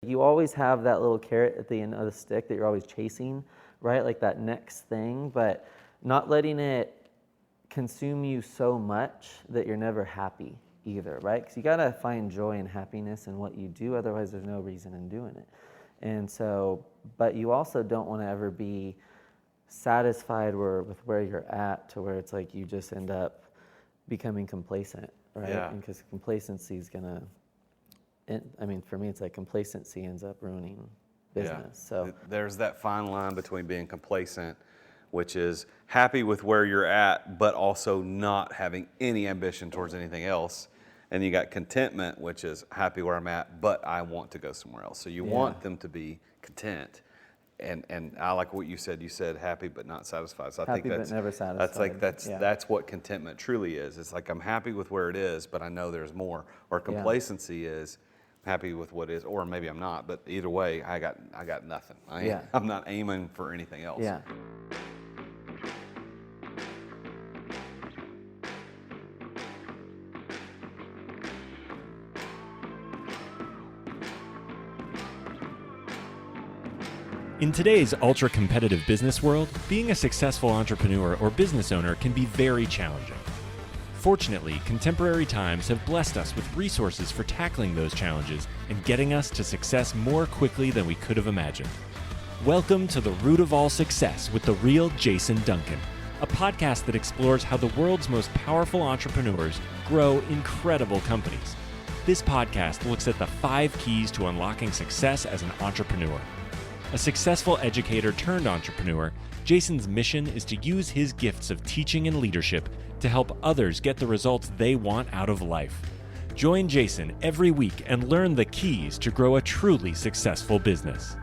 You always have that little carrot at the end of the stick that you're always chasing, right? Like that next thing, but not letting it consume you so much that you're never happy either, right? Because you got to find joy and happiness in what you do, otherwise there's no reason in doing it. And so, but you also don't want to ever be satisfied with where you're at, to where it's like you just end up becoming complacent, right? Yeah. Because complacency is gonna, I mean, for me, it's like complacency ends up ruining business. So there's that fine line between being complacent, which is happy with where you're at, but also not having any ambition towards anything else. And you got contentment, which is happy where I'm at, but I want to go somewhere else. So you want them to be content. And I like what you said. You said happy but not satisfied. So I happy think that's but never satisfied. That's what contentment truly is. It's like I'm happy with where it is, but I know there's more. Or complacency is happy with what is, or maybe I'm not. But either way, I got nothing. I'm not aiming for anything else. Yeah. In today's ultra-competitive business world, being a successful entrepreneur or business owner can be very challenging. Fortunately, contemporary times have blessed us with resources for tackling those challenges and getting us to success more quickly than we could have imagined. Welcome to The Root of All Success with the real Jason Duncan, a podcast that explores how the world's most powerful entrepreneurs grow incredible companies. This podcast looks at the 5 keys to unlocking success as an entrepreneur. A successful educator turned entrepreneur, Jason's mission is to use his gifts of teaching and leadership to help others get the results they want out of life. Join Jason every week and learn the keys to grow a truly successful business.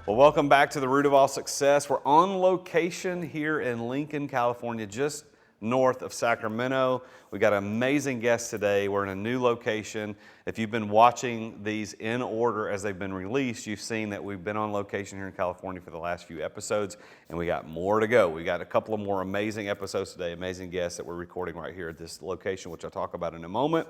Well, welcome back to The Root of All Success. We're on location here in Lincoln, California, just north of Sacramento. We got an amazing guest today. We're in a new location. If you've been watching these in order as they've been released, you've seen that we've been on location here in California for the last few episodes, and we got more to go. We got a couple of more amazing episodes today, amazing guests that we're recording right here at this location, which I'll talk about in a moment.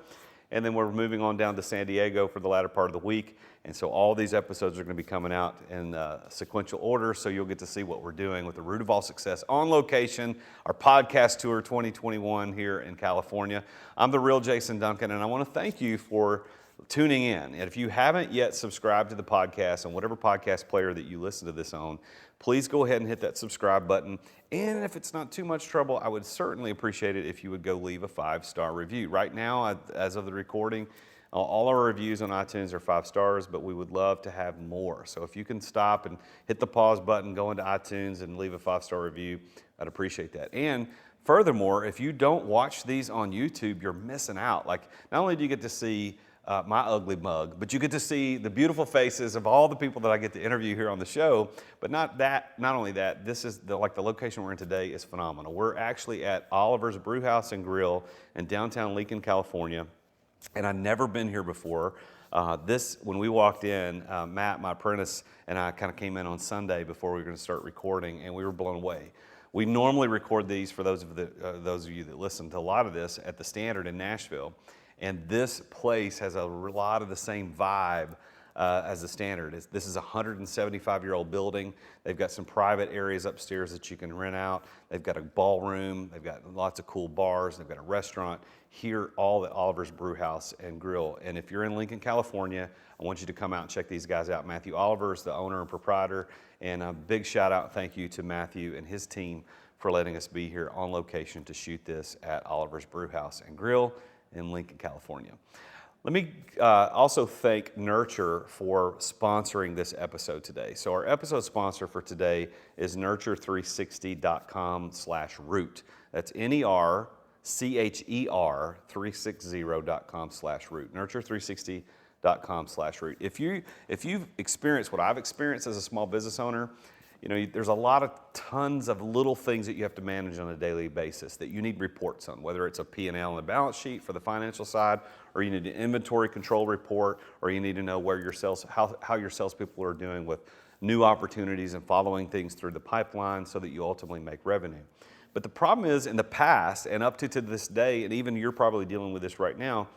And then we're moving on down to San Diego for the latter part of the week. And so all these episodes are going to be coming out in sequential order. So you'll get to see what we're doing with The Root of All Success on location, our podcast tour 2021 here in California. I'm the real Jason Duncan, and I want to thank you for tuning in. And if you haven't yet subscribed to the podcast on whatever podcast player that you listen to this on, please go ahead and hit that subscribe button. And if it's not too much trouble, I would certainly appreciate it if you would go leave a 5-star review. Right now, as of the recording, all our reviews on iTunes are 5 stars, but we would love to have more. So if you can stop and hit the pause button, go into iTunes and leave a 5-star review, I'd appreciate that. And furthermore, if you don't watch these on YouTube, you're missing out. Like, not only do you get to see my ugly mug, but you get to see the beautiful faces of all the people that I get to interview here on the show. But not only that, this is the location we're in today is phenomenal. We're actually at Oliver's Brewhouse and Grill in downtown Lincoln, California, and I'd never been here before. When we walked in, Matt, my apprentice, and I kind of came in on Sunday before we were going to start recording, and we were blown away. We normally record these, for those of you that listen to a lot of this, at the Standard in Nashville. And this place has a lot of the same vibe as the Standard. This is a 175-year-old building. They've got some private areas upstairs that you can rent out. They've got a ballroom. They've got lots of cool bars. They've got a restaurant here, all at Oliver's Brewhouse and Grill. And if you're in Lincoln, California, I want you to come out and check these guys out. Matthew Oliver is the owner and proprietor. And a big shout out and thank you to Matthew and his team for letting us be here on location to shoot this at Oliver's Brewhouse and Grill in Lincoln, California. Let me also thank Nurture for sponsoring this episode today. So our episode sponsor for today is nurture360.com/root. That's NERCHER 360.com/root. Nurture360.com/root. If you've experienced what I've experienced as a small business owner, you know, there's tons of little things that you have to manage on a daily basis that you need reports on, whether it's a P&L and a balance sheet for the financial side, or you need an inventory control report, or you need to know where how your salespeople are doing with new opportunities and following things through the pipeline so that you ultimately make revenue. But the problem is, in the past and up to this day, and even you're probably dealing with this right now,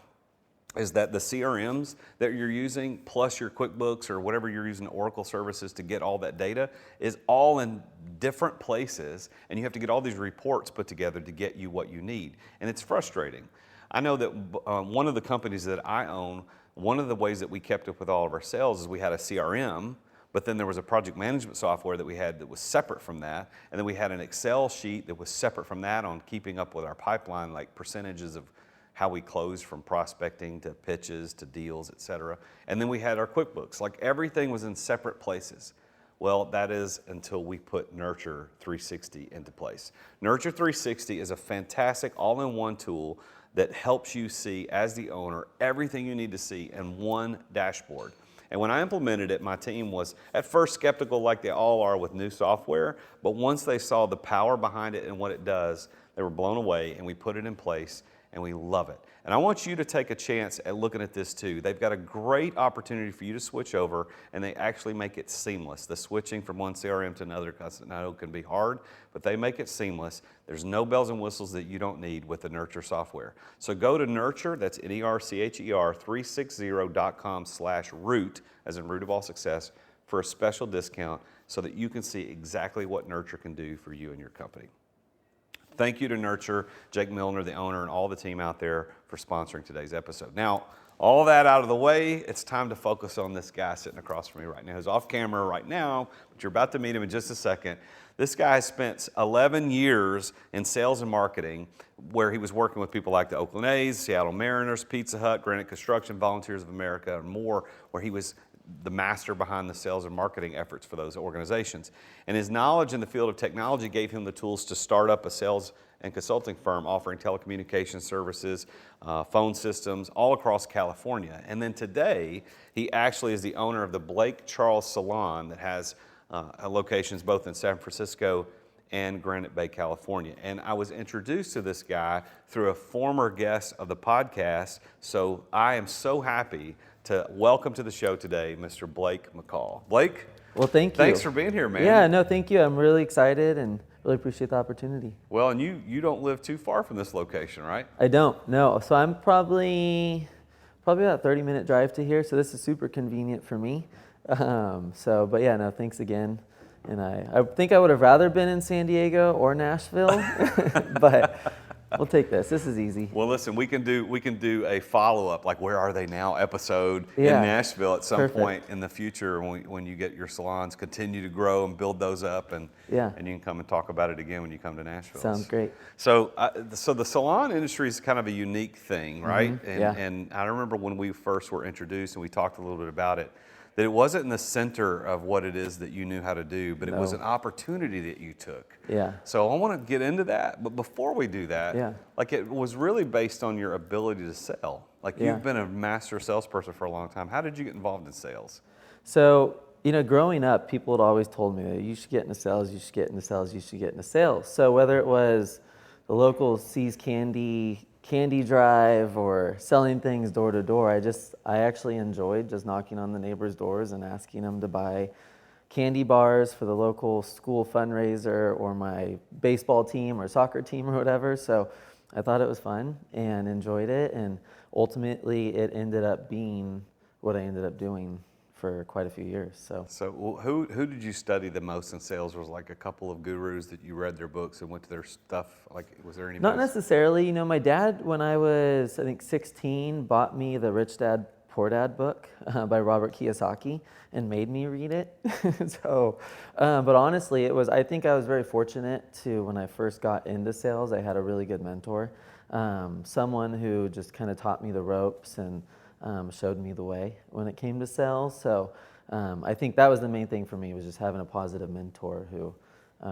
is that the CRMs that you're using, plus your QuickBooks or whatever you're using, Oracle services to get all that data, is all in different places, and you have to get all these reports put together to get you what you need. And it's frustrating. I know that one of the companies that I own, one of the ways that we kept up with all of our sales is we had a CRM, but then there was a project management software that we had that was separate from that, and then we had an Excel sheet that was separate from that on keeping up with our pipeline, like percentages of how we closed from prospecting to pitches to deals, et cetera. And then we had our QuickBooks. Like everything was in separate places. Well, that is until we put Nurture 360 into place. Nurture 360 is a fantastic all-in-one tool that helps you see, as the owner, everything you need to see in one dashboard. And when I implemented it, my team was at first skeptical, like they all are with new software, but once they saw the power behind it and what it does, they were blown away, and we put it in place, and we love it. And I want you to take a chance at looking at this too. They've got a great opportunity for you to switch over, and they actually make it seamless. The switching from one CRM to another, I know it can be hard, but they make it seamless. There's no bells and whistles that you don't need with the Nurture software. So go to Nurture, that's N-E-R-C-H-E-R, 360.com/root, as in root of all success, for a special discount so that you can see exactly what Nurture can do for you and your company. Thank you to Nurture, Jake Milner, the owner, and all the team out there for sponsoring today's episode. Now, all that out of the way, it's time to focus on this guy sitting across from me right now. He's off camera right now, but you're about to meet him in just a second. This guy spent 11 years in sales and marketing, where he was working with people like the Oakland A's, Seattle Mariners, Pizza Hut, Granite Construction, Volunteers of America, and more, where he was the master behind the sales and marketing efforts for those organizations. And his knowledge in the field of technology gave him the tools to start up a sales and consulting firm offering telecommunications services, phone systems all across California. And then today, he actually is the owner of the Blake Charles Salon that has locations both in San Francisco and Granite Bay, California. And I was introduced to this guy through a former guest of the podcast, so I am so happy to welcome to the show today, Mr. Blake McCall. Blake? Well, thank you. Thanks for being here, man. Yeah, no, thank you. I'm really excited and really appreciate the opportunity. Well, and you don't live too far from this location, right? I don't, no. So I'm probably about a 30-minute drive to here, so this is super convenient for me. But yeah, no, thanks again. And I think I would have rather been in San Diego or Nashville, but we'll take this. This is easy. Well, listen, we can do a follow-up, like Where Are They Now episode Yeah. in Nashville at some Perfect. point in the future when you get your salons, continue to grow and build those up, and Yeah. and you can come and talk about it again when you come to Nashville. Sounds great. So the salon industry is kind of a unique thing, right? And, Yeah. and I remember when we first were introduced and we talked a little bit about it, that it wasn't in the center of what it is that you knew how to do, but it was an opportunity that you took. Yeah. So I want to get into that, but before we do that, Yeah. like it was really based on your ability to sell. Like Yeah. you've been a master salesperson for a long time. How did you get involved in sales? So, growing up, people had always told me, you should get into sales, you should get into sales, you should get into sales. So whether it was the local See's candy drive or selling things door to door, I actually enjoyed just knocking on the neighbors' doors and asking them to buy candy bars for the local school fundraiser or my baseball team or soccer team or whatever. So I thought it was fun and enjoyed it, and ultimately it ended up being what I ended up doing for quite a few years. So who did you study the most in sales? Was like a couple of gurus that you read their books and went to their stuff? Like, was there any? Not necessarily. My dad, when I was, I think, 16, bought me the Rich Dad, Poor Dad book by Robert Kiyosaki and made me read it. But honestly, I think I was very fortunate to, when I first got into sales, I had a really good mentor, someone who just kind of taught me the ropes and showed me the way when it came to sales. So I think that was the main thing for me, was just having a positive mentor who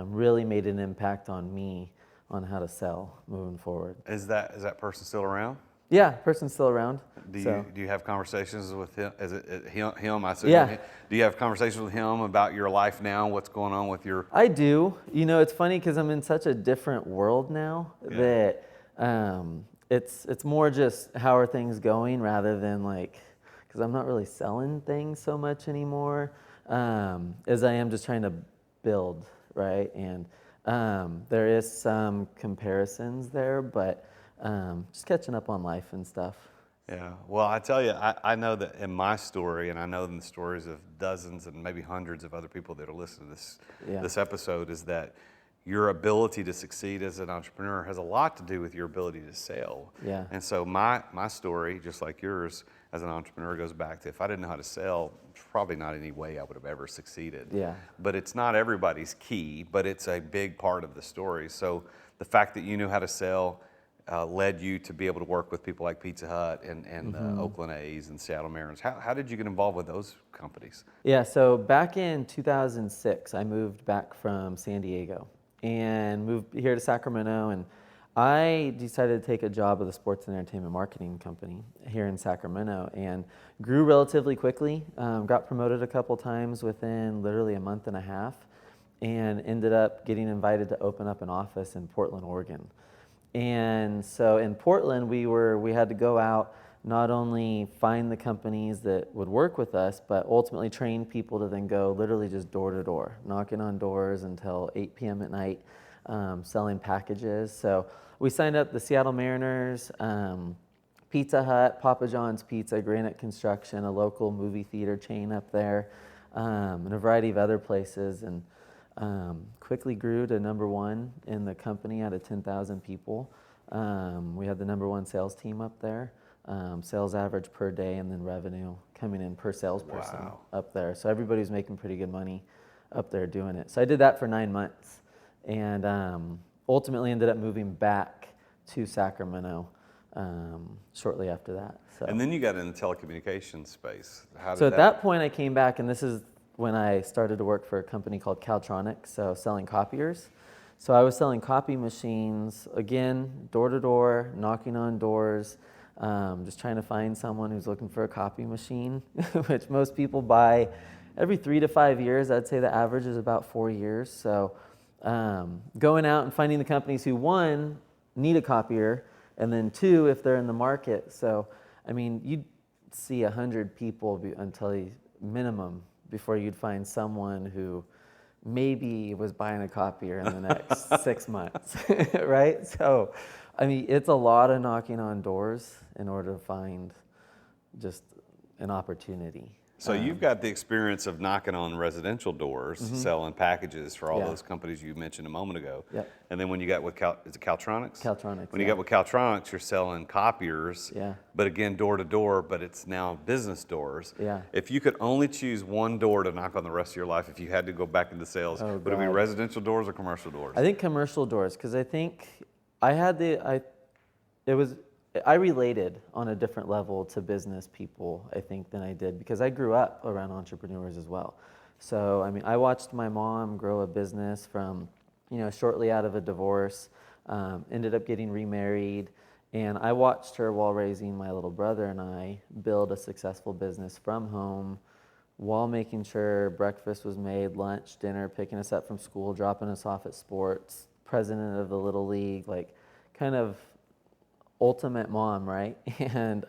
really made an impact on me on how to sell moving forward. Is that person still around? Yeah, person's still around. Do you have conversations with him? Is it him? I said. Yeah. Do you have conversations with him about your life now? What's going on with your? I do. It's funny because I'm in such a different world now that it's more just how are things going rather than because I'm not really selling things so much anymore as I am just trying to build, right? And there is some comparisons there, but just catching up on life and stuff. Yeah, well, I tell you, I know that in my story, and I know in the stories of dozens and maybe hundreds of other people that are listening to this episode, is that your ability to succeed as an entrepreneur has a lot to do with your ability to sell. Yeah. And so my story, just like yours, as an entrepreneur, goes back to if I didn't know how to sell, probably not any way I would have ever succeeded. Yeah. But it's not everybody's key, but it's a big part of the story. So the fact that you knew how to sell led you to be able to work with people like Pizza Hut and Oakland A's and Seattle Mariners. How did you get involved with those companies? Yeah, so back in 2006, I moved back from San Diego and moved here to Sacramento, and I decided to take a job with a sports and entertainment marketing company here in Sacramento and grew relatively quickly, got promoted a couple times within literally a month and a half, and ended up getting invited to open up an office in Portland, Oregon. And so in Portland, we had to go out, not only find the companies that would work with us, but ultimately train people to then go literally just door to door, knocking on doors until 8 p.m. at night, selling packages. So we signed up the Seattle Mariners, Pizza Hut, Papa John's Pizza, Granite Construction, a local movie theater chain up there, and a variety of other places. And quickly grew to number one in the company out of 10,000 people. We had the number one sales team up there, sales average per day, and then revenue coming in per salesperson up there. So everybody was making pretty good money up there doing it. So I did that for 9 months and ultimately ended up moving back to Sacramento shortly after that. So. And then you got in the telecommunications space. So at that point I came back, and this is when I started to work for a company called Caltronics, so selling copiers. So I was selling copy machines, again, door to door, knocking on doors, just trying to find someone who's looking for a copy machine, which most people buy every 3 to 5 years. I'd say the average is about 4 years. So going out and finding the companies who, one, need a copier, and then two, if they're in the market. So, I mean, you'd see 100 people minimum before you'd find someone who maybe was buying a copier in the next 6 months, right? So, I mean, it's a lot of knocking on doors in order to find just an opportunity. So you've got the experience of knocking on residential doors, selling packages for all Yeah. those companies you mentioned a moment ago. Yep. And then when you got with is it Caltronics? Caltronics, When you yeah. got with Caltronics, you're selling copiers. Yeah. But again, door to door, but it's now business doors. Yeah. If you could only choose one door to knock on the rest of your life, if you had to go back into sales, Oh, would it be God. residential doors or commercial doors? I think commercial doors, because I think I related on a different level to business people, I think, than I did, because I grew up around entrepreneurs as well. So, I mean, I watched my mom grow a business from, shortly out of a divorce, ended up getting remarried, and I watched her while raising my little brother and I build a successful business from home while making sure breakfast was made, lunch, dinner, picking us up from school, dropping us off at sports, president of the Little League, like kind of ultimate mom, right? And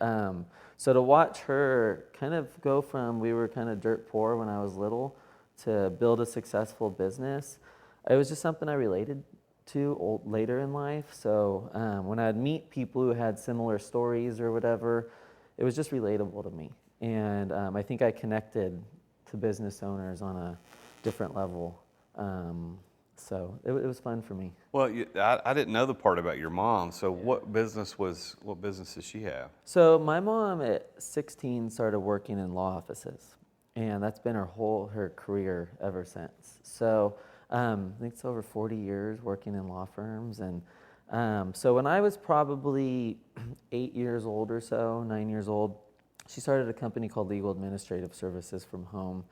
so to watch her kind of go from, we were kind of dirt poor when I was little, to build a successful business, it was just something I related to later in life. So when I'd meet people who had similar stories or whatever, it was just relatable to me. And I think I connected to business owners on a different level. So it was fun for me. Well, I didn't know the part about your mom. So what business does she have? So my mom at 16 started working in law offices, and that's been her career ever since. So I think it's over 40 years working in law firms. And so when I was probably 8 years old or so, 9 years old, she started a company called Legal Administrative Services from home,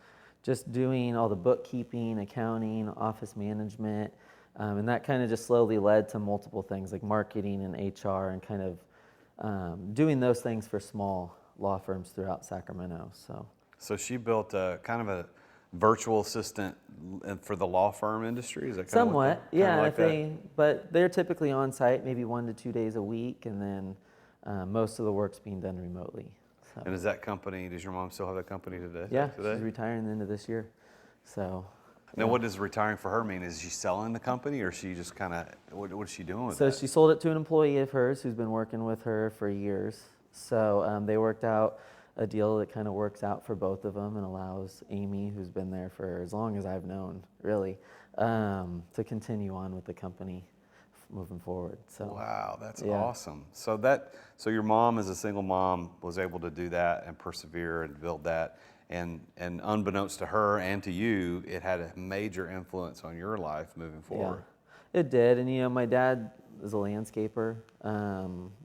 just doing all the bookkeeping, accounting, office management, and that kind of just slowly led to multiple things like marketing and HR, and kind of doing those things for small law firms throughout Sacramento. So she built kind of a virtual assistant for the law firm industry. Is that kind somewhat, yeah. like but they're typically on site, maybe 1 to 2 days a week, and then most of the work's being done remotely. So. And does your mom still have that company today? Yeah, she's retiring the end of this year. So. Now, what does retiring for her mean? Is she selling the company, or is she just kind of, what is she doing with So that? she sold it to an employee of hers who's been working with her for years. So they worked out a deal that kind of works out for both of them and allows Amy, who's been there for as long as I've known, really, to continue on with the company moving forward. So Wow, that's yeah. awesome. So your mom, as a single mom, was able to do that and persevere and build that. And unbeknownst to her and to you, it had a major influence on your life moving forward. Yeah, it did. And my dad is a landscaper,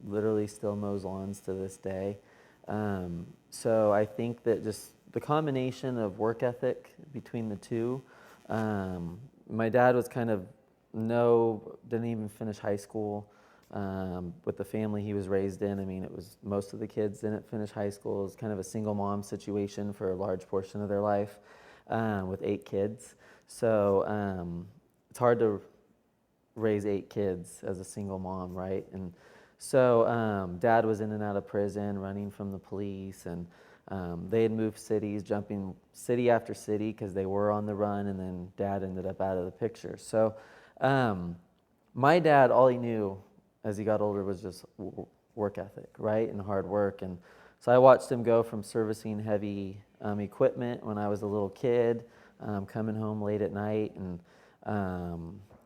literally still mows lawns to this day. So I think that just the combination of work ethic between the two, my dad was kind of didn't even finish high school. With the family he was raised in, I mean, it was most of the kids didn't finish high school. It was kind of a single mom situation for a large portion of their life, with 8 kids. So it's hard to raise 8 kids as a single mom, right? And so dad was in and out of prison, running from the police, and they had moved cities, jumping city after city because they were on the run, and then dad ended up out of the picture. So my dad, all he knew as he got older was just work ethic, right, and hard work. And so I watched him go from servicing heavy equipment when I was a little kid, coming home late at night, and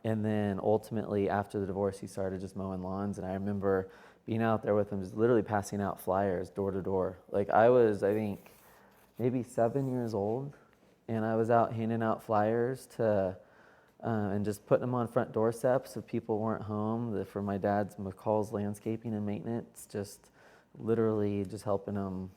then ultimately after the divorce he started just mowing lawns. And I remember being out there with him, just literally passing out flyers door to door. Like I was, I think, maybe 7 years old, and I was out handing out flyers to and just putting them on front doorsteps if people weren't home. For my dad's McCall's landscaping and maintenance, just literally just helping them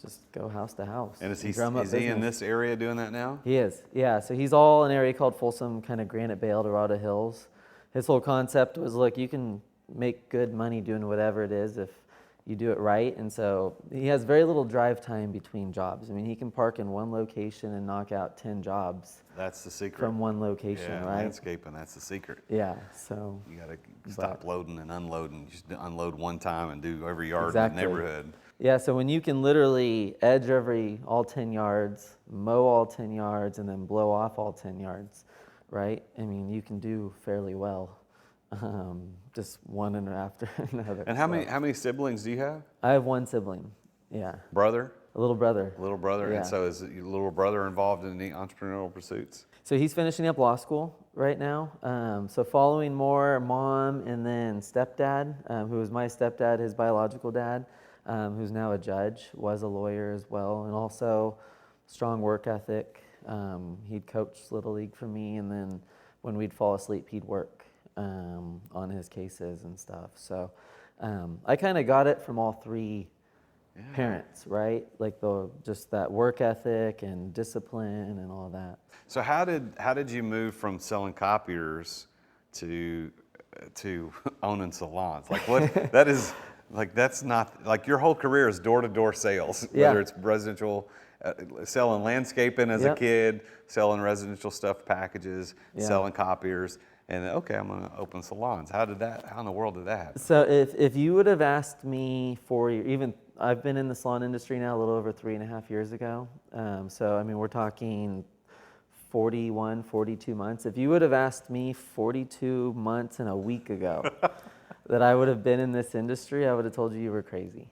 just go house to house. And is he business. in this area doing that now? He is, yeah. So he's all in an area called Folsom, kind of Granite Bay, Eldorado Hills. His whole concept was, look, you can make good money doing whatever it is if you do it right. And so he has very little drive time between jobs. I mean, he can park in one location and knock out 10 jobs. That's the secret. From one location, yeah, right? Landscaping, that's the secret. Yeah, so. You got to stop loading and unloading. You just unload one time and do every yard Exactly. in the neighborhood. Yeah, so when you can literally edge all 10 yards, mow all 10 yards, and then blow off all 10 yards, right? I mean, you can do fairly well, just one and after another. And how many siblings do you have? I have one sibling, yeah. Brother? A little brother. Little brother. Yeah. And so is your little brother involved in any entrepreneurial pursuits? So he's finishing up law school right now. So following more mom and then stepdad, who was my stepdad, his biological dad, who's now a judge, was a lawyer as well, and also strong work ethic. He'd coach Little League for me, and then when we'd fall asleep, he'd work on his cases and stuff. So I kind of got it from all 3 parents, right? Like just that work ethic and discipline and all that. So how did you move from selling copiers to owning salons? Like what that is. Like that's not, like your whole career is door-to-door sales, whether it's residential, selling landscaping as a kid, selling residential stuff packages, selling copiers, and okay, I'm going to open salons. How in the world did that happen? So if you would have asked me I've been in the salon industry now a little over 3.5 years ago. So I mean, we're talking 41, 42 months. If you would have asked me 42 months and a week ago that I would have been in this industry, I would have told you were crazy.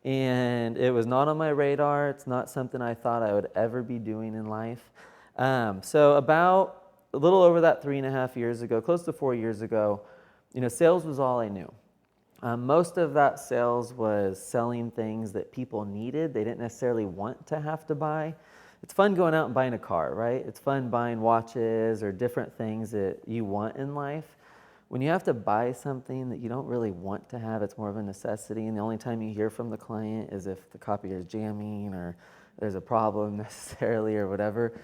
And it was not on my radar. It's not something I thought I would ever be doing in life. So about a little over that 3.5 years ago, close to 4 years ago, sales was all I knew. Most of that sales was selling things that people needed. They didn't necessarily want to have to buy. It's fun going out and buying a car, right? It's fun buying watches or different things that you want in life. When you have to buy something that you don't really want to have, it's more of a necessity, and the only time you hear from the client is if the copier is jamming or there's a problem necessarily or whatever.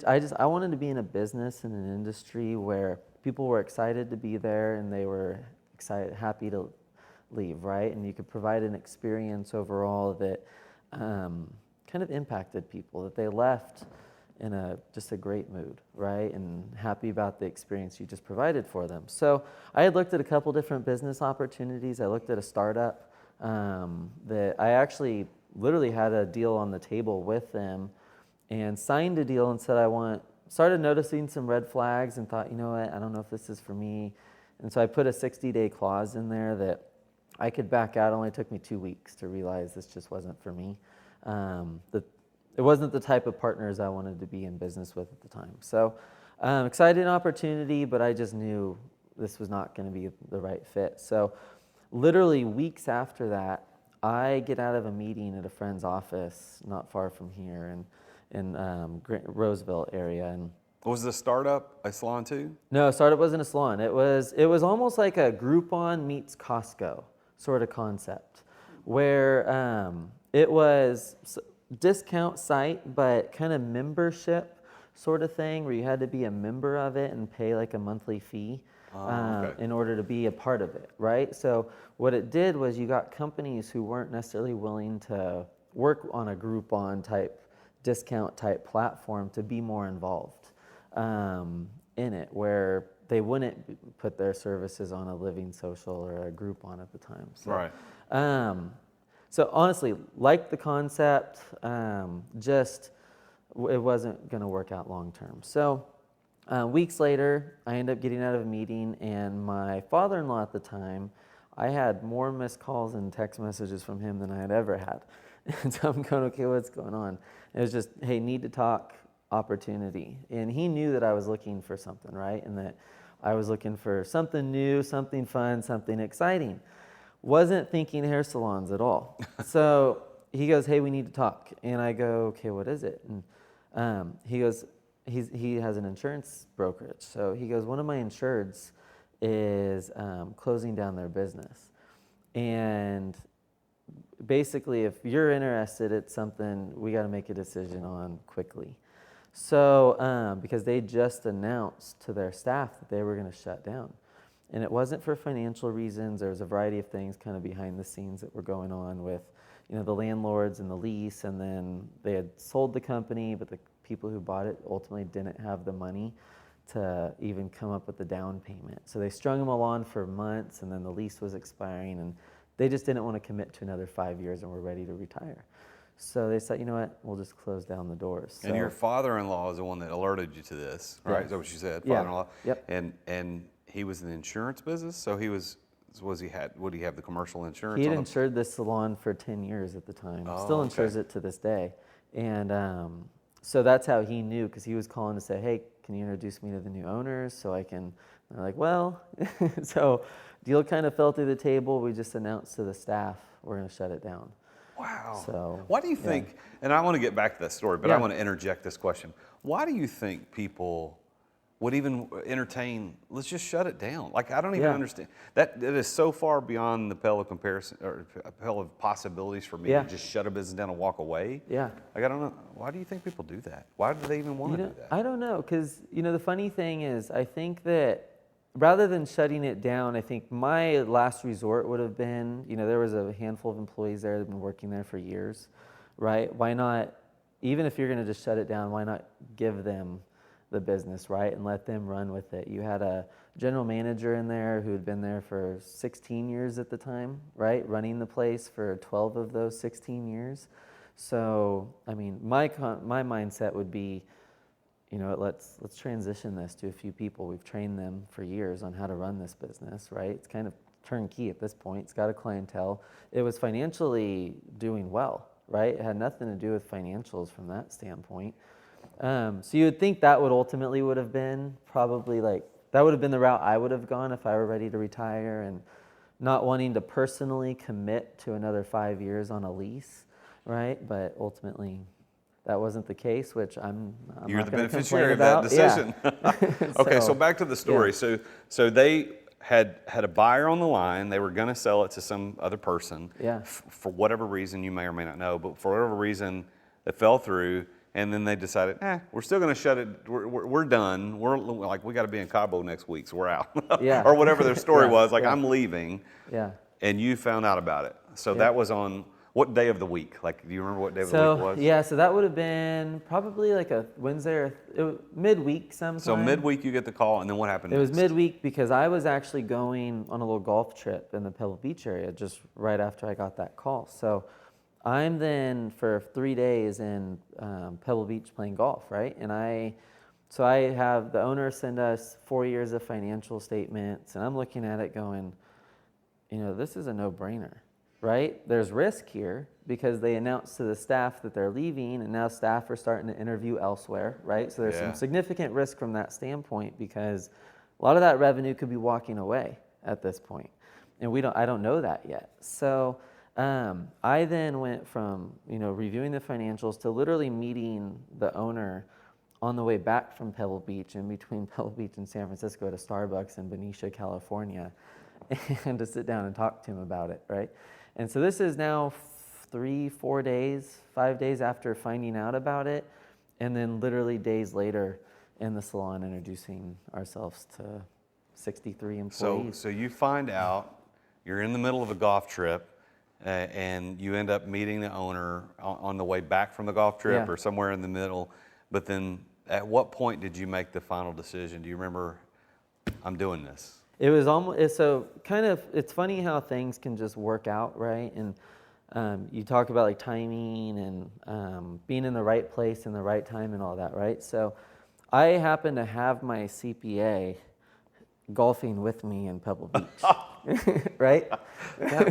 I wanted to be in a business and an industry where people were excited to be there and they were happy to leave, right? And you could provide an experience overall that kind of impacted people, that they left in just a great mood, right? And happy about the experience you just provided for them. So I had looked at a couple different business opportunities. I looked at a startup that I actually literally had a deal on the table with them and signed a deal and said started noticing some red flags and thought, you know what, I don't know if this is for me. And so I put a 60-day clause in there that I could back out. It only took me 2 weeks to realize this just wasn't for me. It wasn't the type of partners I wanted to be in business with at the time. So exciting opportunity, but I just knew this was not going to be the right fit. So literally weeks after that, I get out of a meeting at a friend's office not far from here in Roseville area. And Was the startup a salon too? no, startup wasn't a salon. It was almost like a Groupon meets Costco sort of concept, where it was discount site, but kind of membership sort of thing, where you had to be a member of it and pay like a monthly fee in order to be a part of it, right? So what it did was you got companies who weren't necessarily willing to work on a Groupon type, discount type platform to be more involved in it, where they wouldn't put their services on a Living Social or a Groupon at the time. So, Right. So honestly, like the concept, just it wasn't going to work out long term. So weeks later, I end up getting out of a meeting, and my father-in-law at the time, I had more missed calls and text messages from him than I had ever had. And so I'm going, okay, what's going on? It was just, hey, need to talk, opportunity. And he knew that I was looking for something, right? And that I was looking for something new, something fun, something exciting. Wasn't thinking hair salons at all. So he goes, hey, we need to talk. And I go, okay, what is it? And he goes, he has an insurance brokerage. So he goes, one of my insureds is closing down their business. And basically, if you're interested, it's something we got to make a decision on quickly. So because they just announced to their staff that they were going to shut down. And it wasn't for financial reasons. There was a variety of things kind of behind the scenes that were going on with, the landlords and the lease, and then they had sold the company, but the people who bought it ultimately didn't have the money to even come up with the down payment. So they strung them along for months, and then the lease was expiring, and they just didn't want to commit to another 5 years and were ready to retire. So they said, you know what, we'll just close down the doors. And your father-in-law is the one that alerted you to this, right? Yeah. Is that what you said? Yeah. Father-in-law? Yep. And he was in the insurance business, so would he have the commercial insurance? He had on insured this salon for 10 years at the time. Oh, Still okay. insures it to this day. And so that's how he knew, because he was calling to say, hey, can you introduce me to the new owners so I can, and they're like, well, so deal kind of fell through the table. We just announced to the staff, we're going to shut it down. Wow. So, why do you think, and I want to get back to that story, but I Yeah. want to interject this question. Why do you think people would even entertain, let's just shut it down? Like, I don't even Yeah. understand. That is so far beyond the pale of comparison, or pale of possibilities for me Yeah. to just shut a business down and walk away. Yeah. Like, I don't know. Why do you think people do that? Why do they even want to do that? I don't know, because, the funny thing is, I think that rather than shutting it down, I think my last resort would have been, there was a handful of employees there that had been working there for years, right? Why not, even if you're going to just shut it down, why not give them the business, right? And let them run with it. You had a general manager in there who had been there for 16 years at the time, right? Running the place for 12 of those 16 years. So, I mean, my mindset would be, let's transition this to a few people. We've trained them for years on how to run this business, right? It's kind of turnkey at this point. It's got a clientele. It was financially doing well, right? It had nothing to do with financials from that standpoint. So you would think that would have been probably that would have been the route I would have gone if I were ready to retire and not wanting to personally commit to another 5 years on a lease, right? But ultimately, that wasn't the case, which I'm You're not the gonna beneficiary complain of that about. decision. Okay, so back to the story. Yeah. So they had a buyer on the line. They were going to sell it to some other person. Yeah. For whatever reason, you may or may not know, but for whatever reason, it fell through. And then they decided, we're still going to shut it. We're done. We got to be in Cabo next week, so we're out. Yeah. Or whatever their story Yeah, was. yeah. I'm leaving. Yeah. And you found out about it. So that was on what day of the week? Do you remember what day of the week it was? Yeah, so that would have been probably like a Wednesday or midweek sometime. So midweek you get the call, and then what happened It was next? midweek because I was actually going on a little golf trip in the Pebble Beach area just right after I got that call. So I'm then for 3 days in Pebble Beach playing golf, right? And so I have the owner send us 4 years of financial statements, and I'm looking at it going, this is a no-brainer, right? There's risk here because they announced to the staff that they're leaving, and now staff are starting to interview elsewhere, right? So there's some significant risk from that standpoint because a lot of that revenue could be walking away at this point, and I don't know that yet. So I then went from reviewing the financials to literally meeting the owner on the way back from Pebble Beach, in between Pebble Beach and San Francisco, at a Starbucks in Benicia, California, and to sit down and talk to him about it, right? And so this is now 3-4 days, 5 days after finding out about it, and then literally days later in the salon introducing ourselves to 63 employees. So you find out, you're in the middle of a golf trip, and you end up meeting the owner on the way back from the golf trip or somewhere in the middle, but then at what point did you make the final decision? Do you remember, I'm doing this? It was almost, it's funny how things can just work out, right? And you talk about like timing and being in the right place in the right time and all that, right? So I happen to have my CPA golfing with me in Pebble Beach, right?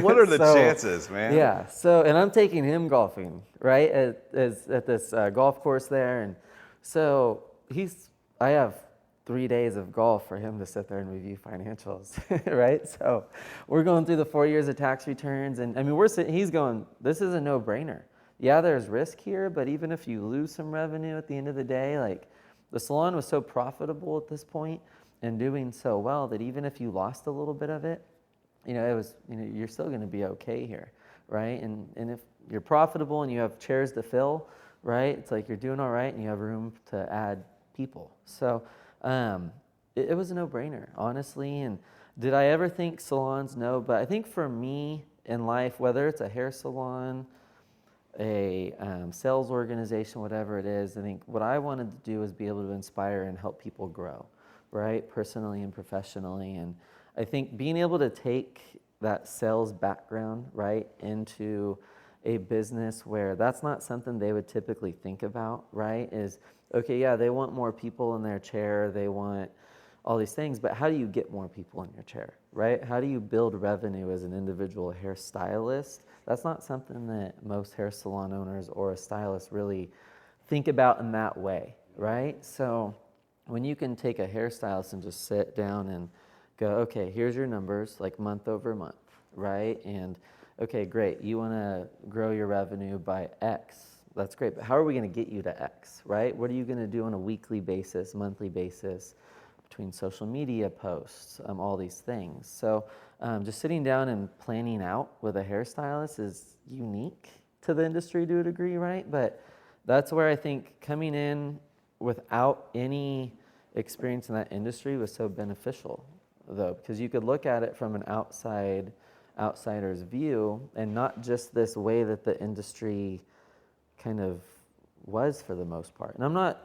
What are the chances, man? Yeah, and I'm taking him golfing, right, at this golf course there. And so I have 3 days of golf for him to sit there and review financials, right? So we're going through the 4 years of tax returns, and I mean, he's going, this is a no-brainer. Yeah, there's risk here, but even if you lose some revenue at the end of the day, like the salon was so profitable at this point and doing so well that even if you lost a little bit of it, you're still going to be okay here, right? And if you're profitable and you have chairs to fill, right, it's like you're doing all right and you have room to add people. So it was a no-brainer, honestly. And did I ever think salons? No, but I think for me in life, whether it's a hair salon, a sales organization, whatever it is, I think what I wanted to do was be able to inspire and help people grow, right, personally and professionally. And I think being able to take that sales background, right, into a business where that's not something they would typically think about, right, is, okay, yeah, they want more people in their chair, they want all these things, but how do you get more people in your chair, right? How do you build revenue as an individual hairstylist? That's not something that most hair salon owners or a stylist really think about in that way, right? So when you can take a hairstylist and just sit down and go, okay, here's your numbers, like month over month, right? And okay, great, you want to grow your revenue by X. That's great, but how are we going to get you to X, right? What are you going to do on a weekly basis, monthly basis, between social media posts, all these things. So just sitting down and planning out with a hairstylist is unique to the industry to a degree, right? But that's where I think coming in without any experience in that industry was so beneficial, though, because you could look at it from an outsider's view and not just this way that the industry kind of was for the most part. And I'm not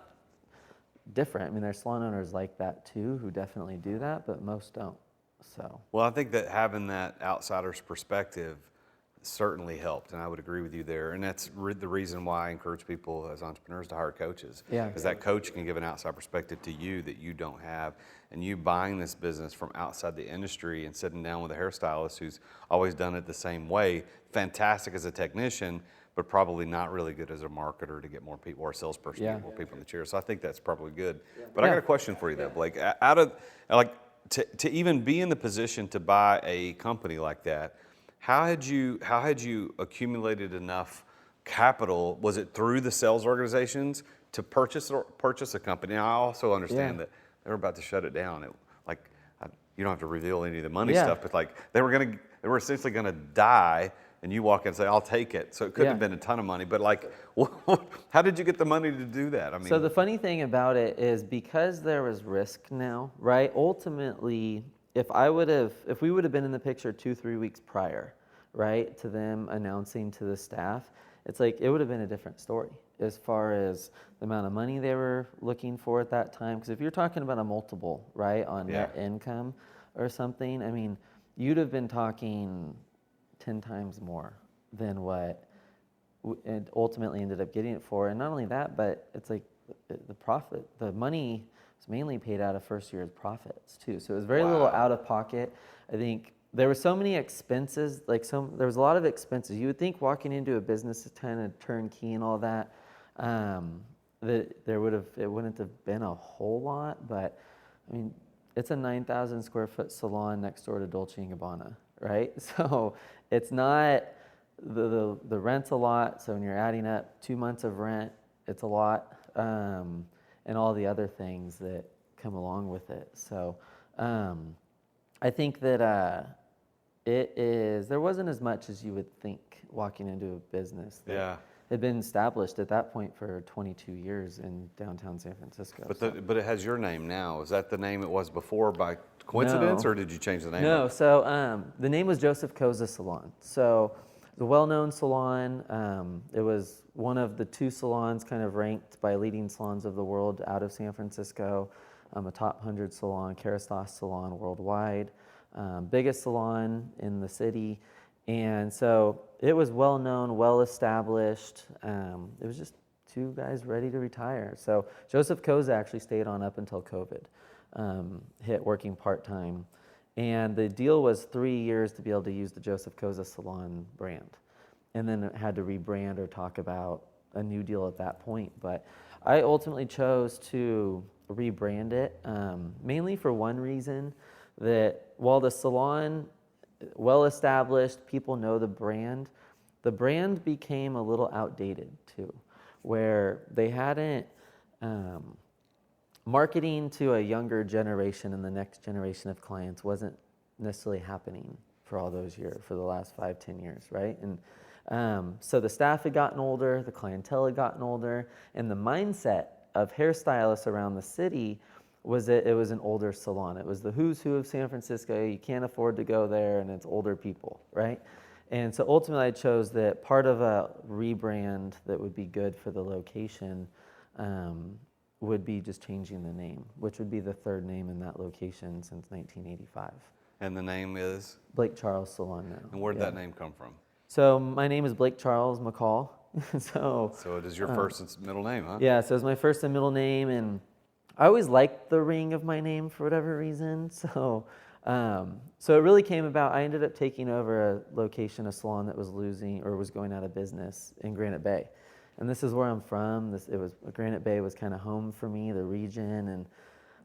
different. I mean, there's salon owners like that too who definitely do that, but most don't. So. Well, I think that having that outsider's perspective certainly helped, and I would agree with you there. And that's the reason why I encourage people as entrepreneurs to hire coaches. Yeah. Because that coach can give an outside perspective to you that you don't have. And you buying this business from outside the industry and sitting down with a hairstylist who's always done it the same way, fantastic as a technician, but probably not really good as a marketer to get more people, or a salesperson to get more people in the chair. So I think that's probably good. But I got a question for you though, Blake. To even be in the position to buy a company like that, how had you accumulated enough capital? Was it through the sales organizations to purchase a company? Now I also understand that they were about to shut it down. You don't have to reveal any of the money stuff, but like they were essentially gonna die. And you walk in and say, I'll take it. So it couldn't have been a ton of money, but like, how did you get the money to do that? I mean, so the funny thing about it is because there was risk now, right? Ultimately, if we would have been in the picture 2-3 weeks prior, right, to them announcing to the staff, it's like, it would have been a different story as far as the amount of money they were looking for at that time. Because if you're talking about a multiple, right, on net income or something, I mean, you'd have been talking 10 times more than what it ultimately ended up getting it for. And not only that, but it's like the profit, the money was mainly paid out of first year's profits too. So it was very little out of pocket. I think there were so many expenses, there was a lot of expenses. You would think walking into a business is kind of turnkey and all that, that it wouldn't have been a whole lot, but I mean, it's a 9,000 square foot salon next door to Dolce & Gabbana, right? So it's not, the rent's a lot, so when you're adding up 2 months of rent, it's a lot, and all the other things that come along with it. So I think that there wasn't as much as you would think walking into a business that had been established at that point for 22 years in downtown San Francisco. But it has your name now. Is that the name it was before by coincidence, or did you change the name? No, so the name was Cozza Salon. So the well-known salon. It was one of the 2 salons kind of ranked by leading salons of the world out of San Francisco, a top 100 salon, Kerastase Salon worldwide, biggest salon in the city. And so it was well-known, well-established. It was just 2 guys ready to retire. So Joseph Cozza actually stayed on up until COVID hit, working part-time. And the deal was 3 years to be able to use the Joseph Cozza Salon brand. And then it had to rebrand or talk about a new deal at that point. But I ultimately chose to rebrand it, mainly for one reason, that while the salon, well-established, people know the brand became a little outdated too, where they hadn't, marketing to a younger generation and the next generation of clients wasn't necessarily happening for all those years, for the last 5-10 years, right? And so the staff had gotten older, the clientele had gotten older, and the mindset of hairstylists around the city was that it was an older salon. It was the who's who of San Francisco. You can't afford to go there, and it's older people, right? And so ultimately I chose that part of a rebrand that would be good for the location would be just changing the name, which would be the 3rd name in that location since 1985. And the name is? Blake Charles Salon now. And where did that name come from? So my name is Blake Charles McCall. So it is your first and middle name, huh? Yeah, so it's my first and middle name, and I always liked the ring of my name for whatever reason. So it really came about. I ended up taking over a location, a salon that was was going out of business in Granite Bay. And this is where I'm from. Granite Bay was kind of home for me, the region. And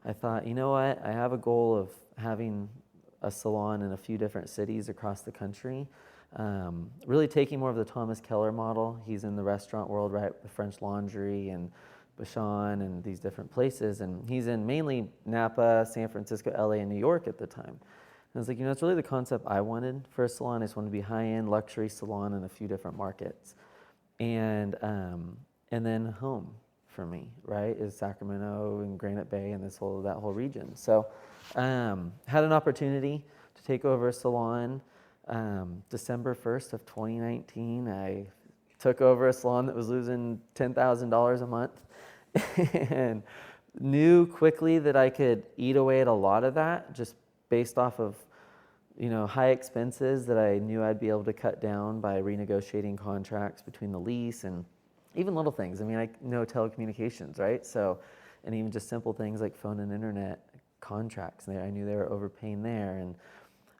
I thought, you know what? I have a goal of having a salon in a few different cities across the country. Really taking more of the Thomas Keller model. He's in the restaurant world, right? The French Laundry and Bashan and these different places. And he's in mainly Napa, San Francisco, LA, and New York at the time. And I was like, it's really the concept I wanted for a salon. I just wanted to be high-end luxury salon in a few different markets. And then home for me, right, is Sacramento and Granite Bay and that whole region. So had an opportunity to take over a salon. December 1st of 2019, I took over a salon that was losing $10,000 a month and knew quickly that I could eat away at a lot of that just based off of high expenses that I knew I'd be able to cut down by renegotiating contracts between the lease and even little things. I mean, I know telecommunications, right? So, and even just simple things like phone and internet contracts. I knew they were overpaying there,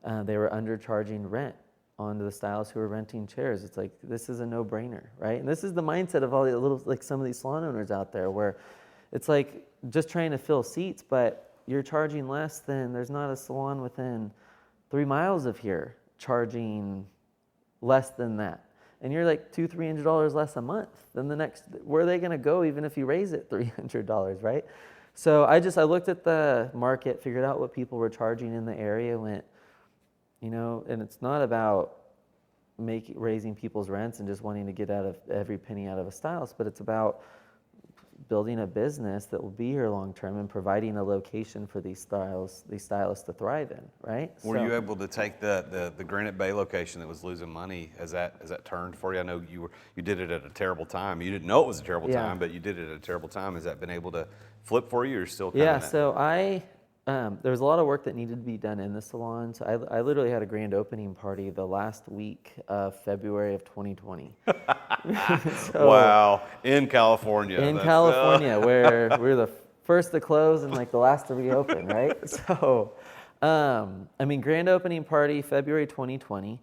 and they were undercharging rent onto the stylists who were renting chairs. It's like, this is a no-brainer, right? And this is the mindset of all the some of these salon owners out there, where it's like just trying to fill seats, but you're charging less than, there's not a salon within 3 miles of here charging less than that. And you're like $200-$300 less a month than the next. Where are they going to go even if you raise it $300, right? So I looked at the market, figured out what people were charging in the area, went, and it's not about raising people's rents and just wanting to get out of every penny out of a stylist, but it's about building a business that will be here long term and providing a location for these stylists to thrive in, right? Were you able to take the Granite Bay location that was losing money? Has that turned for you? I know you did it at a terrible time. You didn't know it was a terrible time, but you did it at a terrible time. Has that been able to flip for you, or still kind of? So there was a lot of work that needed to be done in the salon. So I literally had a grand opening party the last week of February of 2020. Wow, in California. Where we're the first to close and like the last to reopen, right? So I mean, grand opening party, February 2020.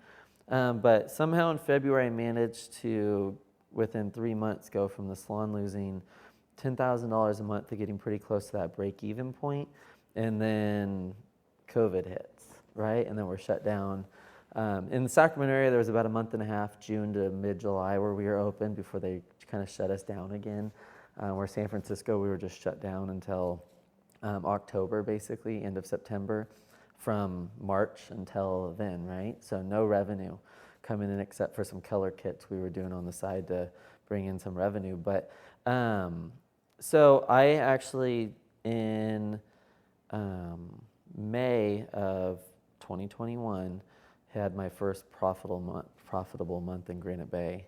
But somehow in February, I managed to, within 3 months, go from the salon losing $10,000 a month to getting pretty close to that break-even point. And then COVID hits, right? And then we're shut down. In the Sacramento area, there was about a month and a half, June to mid-July, where we were open before they kind of shut us down again. Where San Francisco, we were just shut down until October, basically, end of September, from March until then, right? So no revenue coming in except for some color kits we were doing on the side to bring in some revenue. But so I actually, in May of 2021, had my first profitable month in Granite Bay,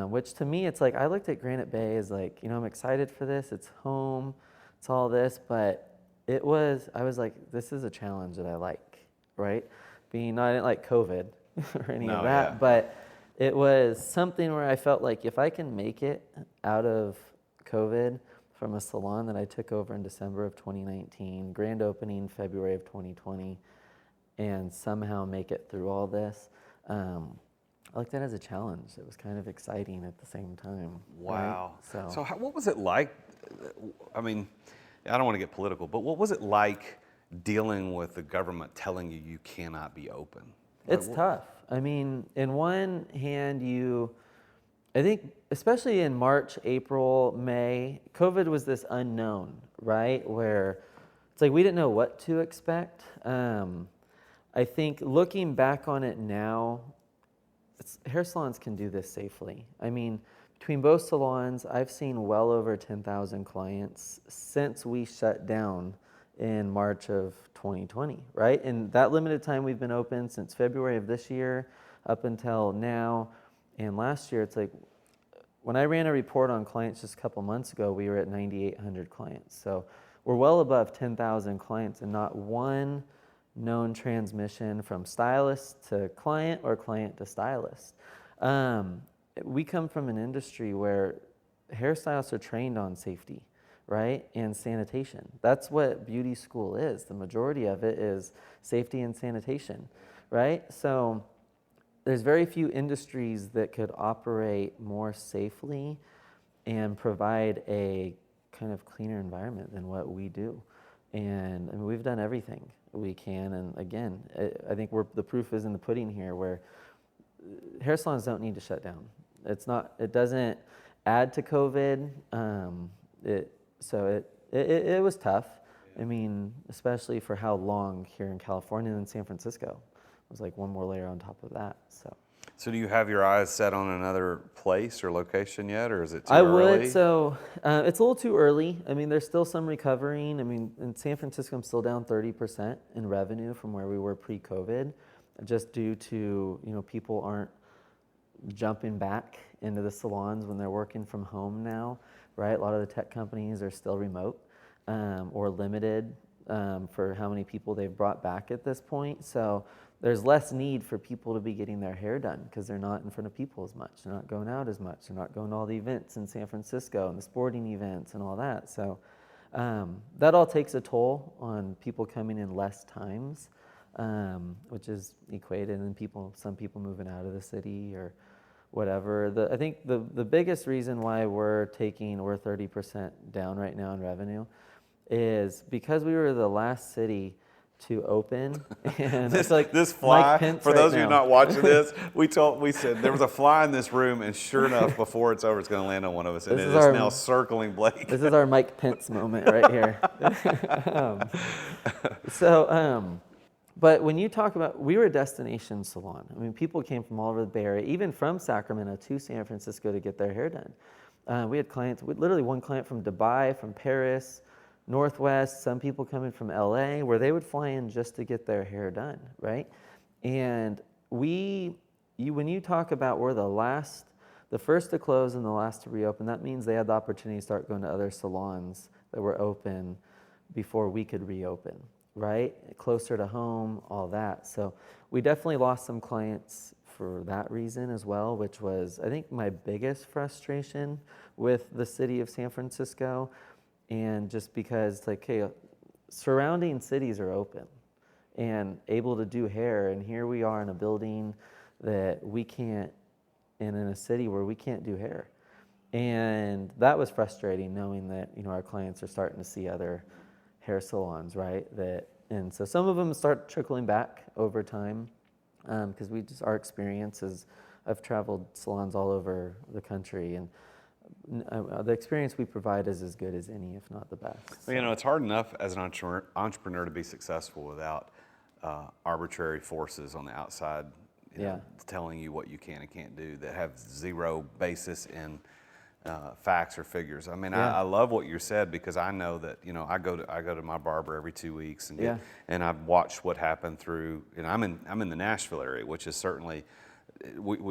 which to me, it's like, I looked at Granite Bay as like, I'm excited for this, it's home, it's all this, but I was like, this is a challenge that I like, right? I didn't like COVID or any of that, but it was something where I felt like if I can make it out of COVID from a salon that I took over in December of 2019, grand opening February of 2020, and somehow make it through all this, I looked at it as a challenge. It was kind of exciting at the same time. Wow. Right? So what was it like? I mean, I don't want to get political, but what was it like dealing with the government telling you cannot be open? It's tough. I mean, in one hand, I think, especially in March, April, May, COVID was this unknown, right? Where it's like we didn't know what to expect. I think looking back on it now, hair salons can do this safely. I mean, between both salons, I've seen well over 10,000 clients since we shut down in March of 2020, right? And that limited time we've been open since February of this year up until now. And last year, it's like, when I ran a report on clients just a couple months ago, we were at 9,800 clients. So we're well above 10,000 clients and not one known transmission from stylist to client or client to stylist. We come from an industry where hairstylists are trained on safety, right? And sanitation. That's what beauty school is. The majority of it is safety and sanitation, right? So there's very few industries that could operate more safely and provide a kind of cleaner environment than what we do. And I mean, we've done everything we can. And again, I think the proof is in the pudding here, where hair salons don't need to shut down. It doesn't add to COVID. It was tough. I mean, especially for how long here in California and San Francisco. It was like one more layer on top of that. So do you have your eyes set on another place or location yet, or is it too early? early? Would. So it's a little too early. I mean, there's still some recovering. I mean, in San Francisco, I'm still down 30% in revenue from where we were pre-COVID, just due to, people aren't jumping back into the salons when they're working from home now, right? A lot of the tech companies are still remote or limited for how many people they've brought back at this point. So there's less need for people to be getting their hair done because they're not in front of people as much. They're not going out as much. They're not going to all the events in San Francisco and the sporting events and all that. So that all takes a toll on people coming in less times, which is equated, and some people moving out of the city or whatever. I think the biggest reason why we're 30% down right now in revenue is because we were the last city to open. And this fly, for those of you not watching this, we said there was a fly in this room, and sure enough, before it's over, it's going to land on one of us, and it is now circling Blake. This is our Mike Pence moment right here. But when you talk about, we were a destination salon. I mean, people came from all over the Bay Area, even from Sacramento to San Francisco to get their hair done. We had clients, literally one client from Dubai, from Paris, Northwest, some people coming from LA, where they would fly in just to get their hair done, right? And when you talk about we're the first to close and the last to reopen, that means they had the opportunity to start going to other salons that were open before we could reopen, right? Closer to home, all that. So we definitely lost some clients for that reason as well, which was, I think, my biggest frustration with the city of San Francisco. And just because, surrounding cities are open. and able to do hair. And here we are in a building that we can't, and in a city where we can't do hair. And that was frustrating, knowing that, you know, our clients are starting to see other hair salons, right? And so some of them start trickling back over time, because our experiences, I've traveled salons all over the country, and the experience we provide is as good as any, if not the best. Well, you know, it's hard enough as an entrepreneur to be successful without arbitrary forces on the outside, you know, telling you what you can and can't do that have zero basis in facts or figures. I mean, I love what you said, because I know that, you know, I go to my barber every 2 weeks, and and I've watched what happened through. And I'm in the Nashville area, which is certainly.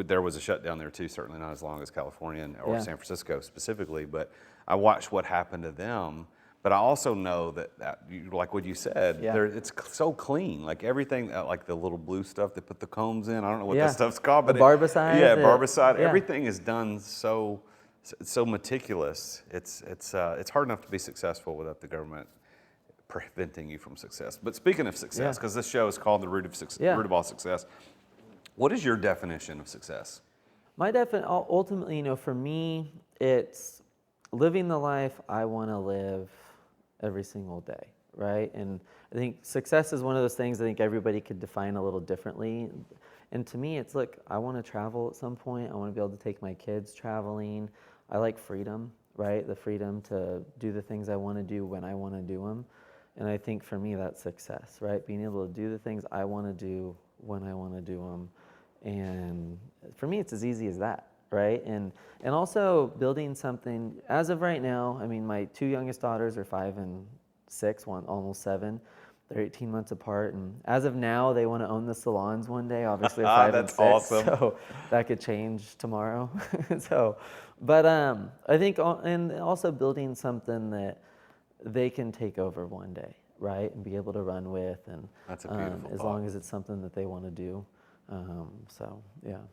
There was a shutdown there too, certainly not as long as California or San Francisco specifically, but I watched what happened to them. But I also know that like what you said, it's so clean. Like everything, like the little blue stuff they put the combs in. I don't know what that stuff's called, but barbicide. Barbicide. Everything is done so meticulous. It's hard enough to be successful without the government preventing you from success. But speaking of success, because this show is called The Root of All Success. What is your definition of success? My ultimately, you know, for me, it's living the life I want to live every single day, right? And I think success is one of those things I think everybody could define a little differently. And to me, it's like, I want to travel at some point. I want to be able to take my kids traveling. I like freedom, right? The freedom to do the things I want to do when I want to do them. And I think for me, that's success, right? Being able to do the things I want to do when I want to do them. And for me, it's as easy as that, right? And also building something, as of right now, I mean, my two youngest daughters are 5 and 6, one almost 7. They're 18 months apart, and as of now, they want to own the salons one day. Obviously, 5 and 6, awesome. So that could change tomorrow. But I think, and also building something that they can take over one day, right, and be able to run with, and that's a beautiful as thought. long as it's something that they want to do.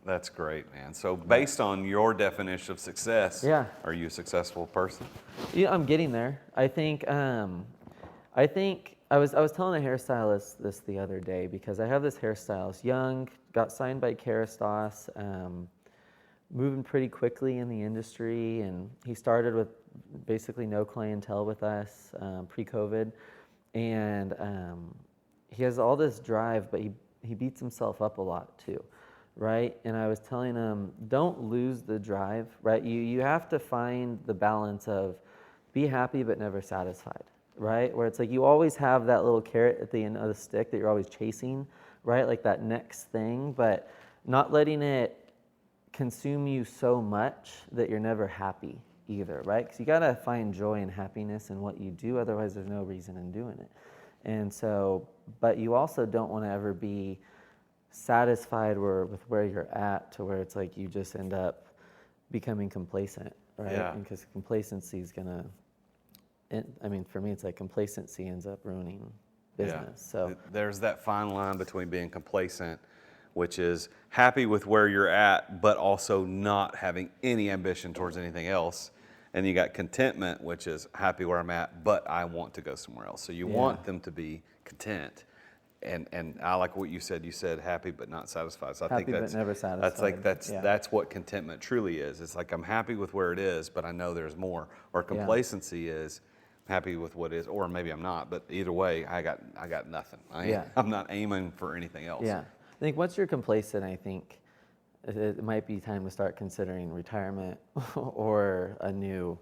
That's great, man. So based on your definition of success, are you a successful person? Yeah, I'm getting there. I think I was telling a hairstylist this the other day, because I have this hairstylist, young, got signed by Kerastase, moving pretty quickly in the industry, and he started with basically no clientele with us pre-COVID, and he has all this drive, but he beats himself up a lot too, right? And I was telling him, don't lose the drive, right? You have to find the balance of be happy but never satisfied, right? Where it's like you always have that little carrot at the end of the stick that you're always chasing, right? Like that next thing, but not letting it consume you so much that you're never happy either, right? Because you got to find joy and happiness in what you do, otherwise there's no reason in doing it. And so, but you also don't want to ever be satisfied with where you're at, to where it's like you just end up becoming complacent, right? Yeah. Because complacency is gonna, I mean, for me, it's like complacency ends up ruining business. So there's that fine line between being complacent, which is happy with where you're at, but also not having any ambition towards anything else. And you got contentment, which is happy where I'm at, but I want to go somewhere else. So you want them to be content. And I like what you said. You said happy but not satisfied. So I happy think that's but never satisfied. That's what contentment truly is. It's like I'm happy with where it is, but I know there's more. Or complacency is happy with what is, or maybe I'm not. But either way, I got nothing. I'm not aiming for anything else. Yeah, I think once you're complacent, I think it might be time to start considering retirement or a new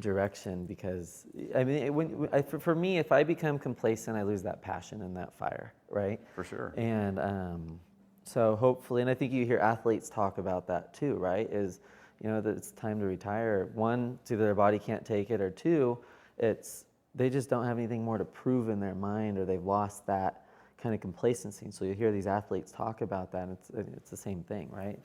direction, because I mean, for me, if I become complacent, I lose that passion and that fire, right? For sure. And so hopefully, and I think you hear athletes talk about that too, right? Is, you know, that it's time to retire. One, it's either their body can't take it, or two, it's they just don't have anything more to prove in their mind, or they've lost that kind of complacency. And so you hear these athletes talk about that, and it's the same thing, right?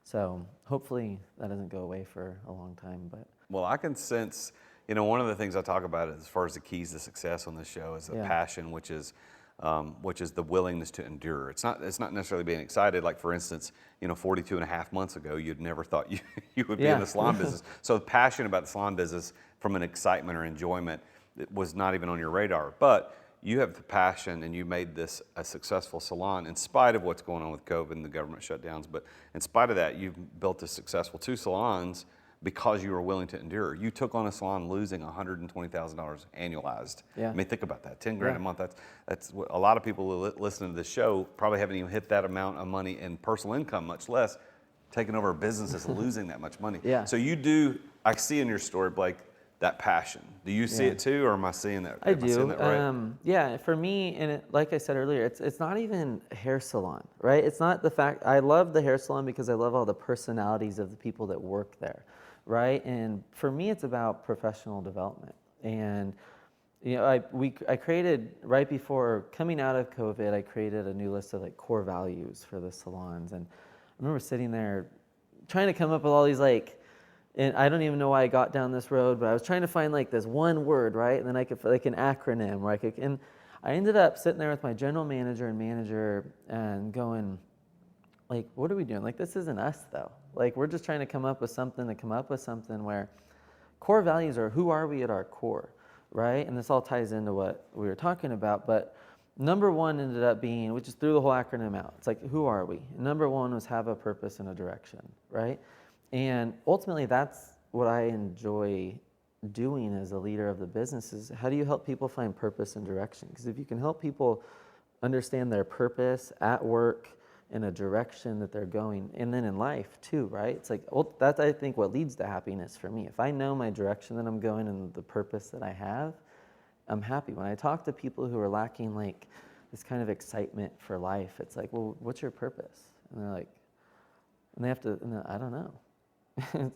So hopefully that doesn't go away for a long time. But well, I can sense, you know, one of the things I talk about as far as the keys to success on this show is the passion, which is the willingness to endure. It's not necessarily being excited. Like, for instance, you know, 42 and a half months ago, you'd never thought you would be in the salon business. So the passion about the salon business from an excitement or enjoyment, it was not even on your radar. But you have the passion and you made this a successful salon in spite of what's going on with COVID and the government shutdowns. But in spite of that, you've built a successful 2 salons because you were willing to endure. You took on a salon losing $120,000 annualized. Yeah. I mean, think about that, 10 grand Yeah. a month. That's what a lot of people who listen to this show probably haven't even hit that amount of money in personal income, much less taking over a business that's losing that much money. Yeah. So you do, I see in your story, Blake, that passion. Do you see it too, or am I seeing that? I am do. seeing that right? Yeah, for me, and like I said earlier, it's not even a hair salon, right? It's not the fact, I love the hair salon because I love all the personalities of the people that work there, right? And for me, it's about professional development. And you know, I created, right before coming out of COVID, I created a new list of like core values for the salons. And I remember sitting there trying to come up with all these and I don't even know why I got down this road, but I was trying to find like this one word, right? And then I could, like an acronym where and I ended up sitting there with my general manager and going, like, what are we doing? Like, this isn't us though. Like, we're just trying to come up with something where core values are who are we at our core, right? And this all ties into what we were talking about, but number one ended up being, we just threw the whole acronym out. It's like, who are we? Number one was have a purpose and a direction, right? And ultimately, that's what I enjoy doing as a leader of the business is how do you help people find purpose and direction? Because if you can help people understand their purpose at work in a direction that they're going, and then in life too, right? It's like, well, that's, I think, what leads to happiness for me. If I know my direction that I'm going and the purpose that I have, I'm happy. When I talk to people who are lacking like this kind of excitement for life, it's like, well, what's your purpose? And they're like, and they have to, and I don't know.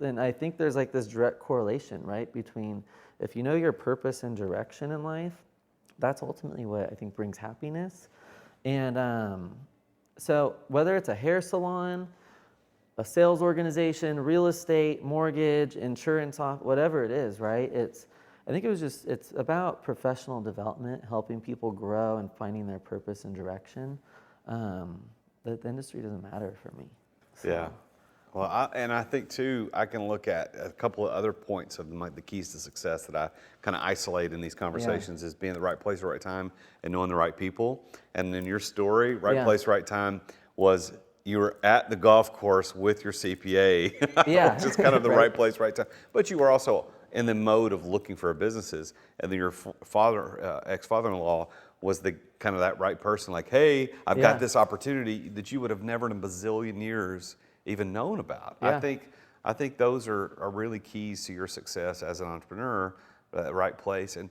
And I think there's like this direct correlation, right, between if you know your purpose and direction in life, that's ultimately what I think brings happiness. And so whether it's a hair salon, a sales organization, real estate, mortgage, insurance, whatever it is, right? I think it's about professional development, helping people grow and finding their purpose and direction. The industry doesn't matter for me. So. Yeah. Well, I think too, I can look at a couple of other points of the keys to success that I kind of isolate in these conversations is being at the right place at the right time and knowing the right people. And in your story, right place, right time was you were at the golf course with your CPA, Yeah. which is kind of the right place, right time. But you were also in the mode of looking for businesses. And then your ex-father-in-law was the kind of that right person, like, hey, I've got this opportunity that you would have never in a bazillion years even known about. Yeah. I think those are really keys to your success as an entrepreneur, right place. And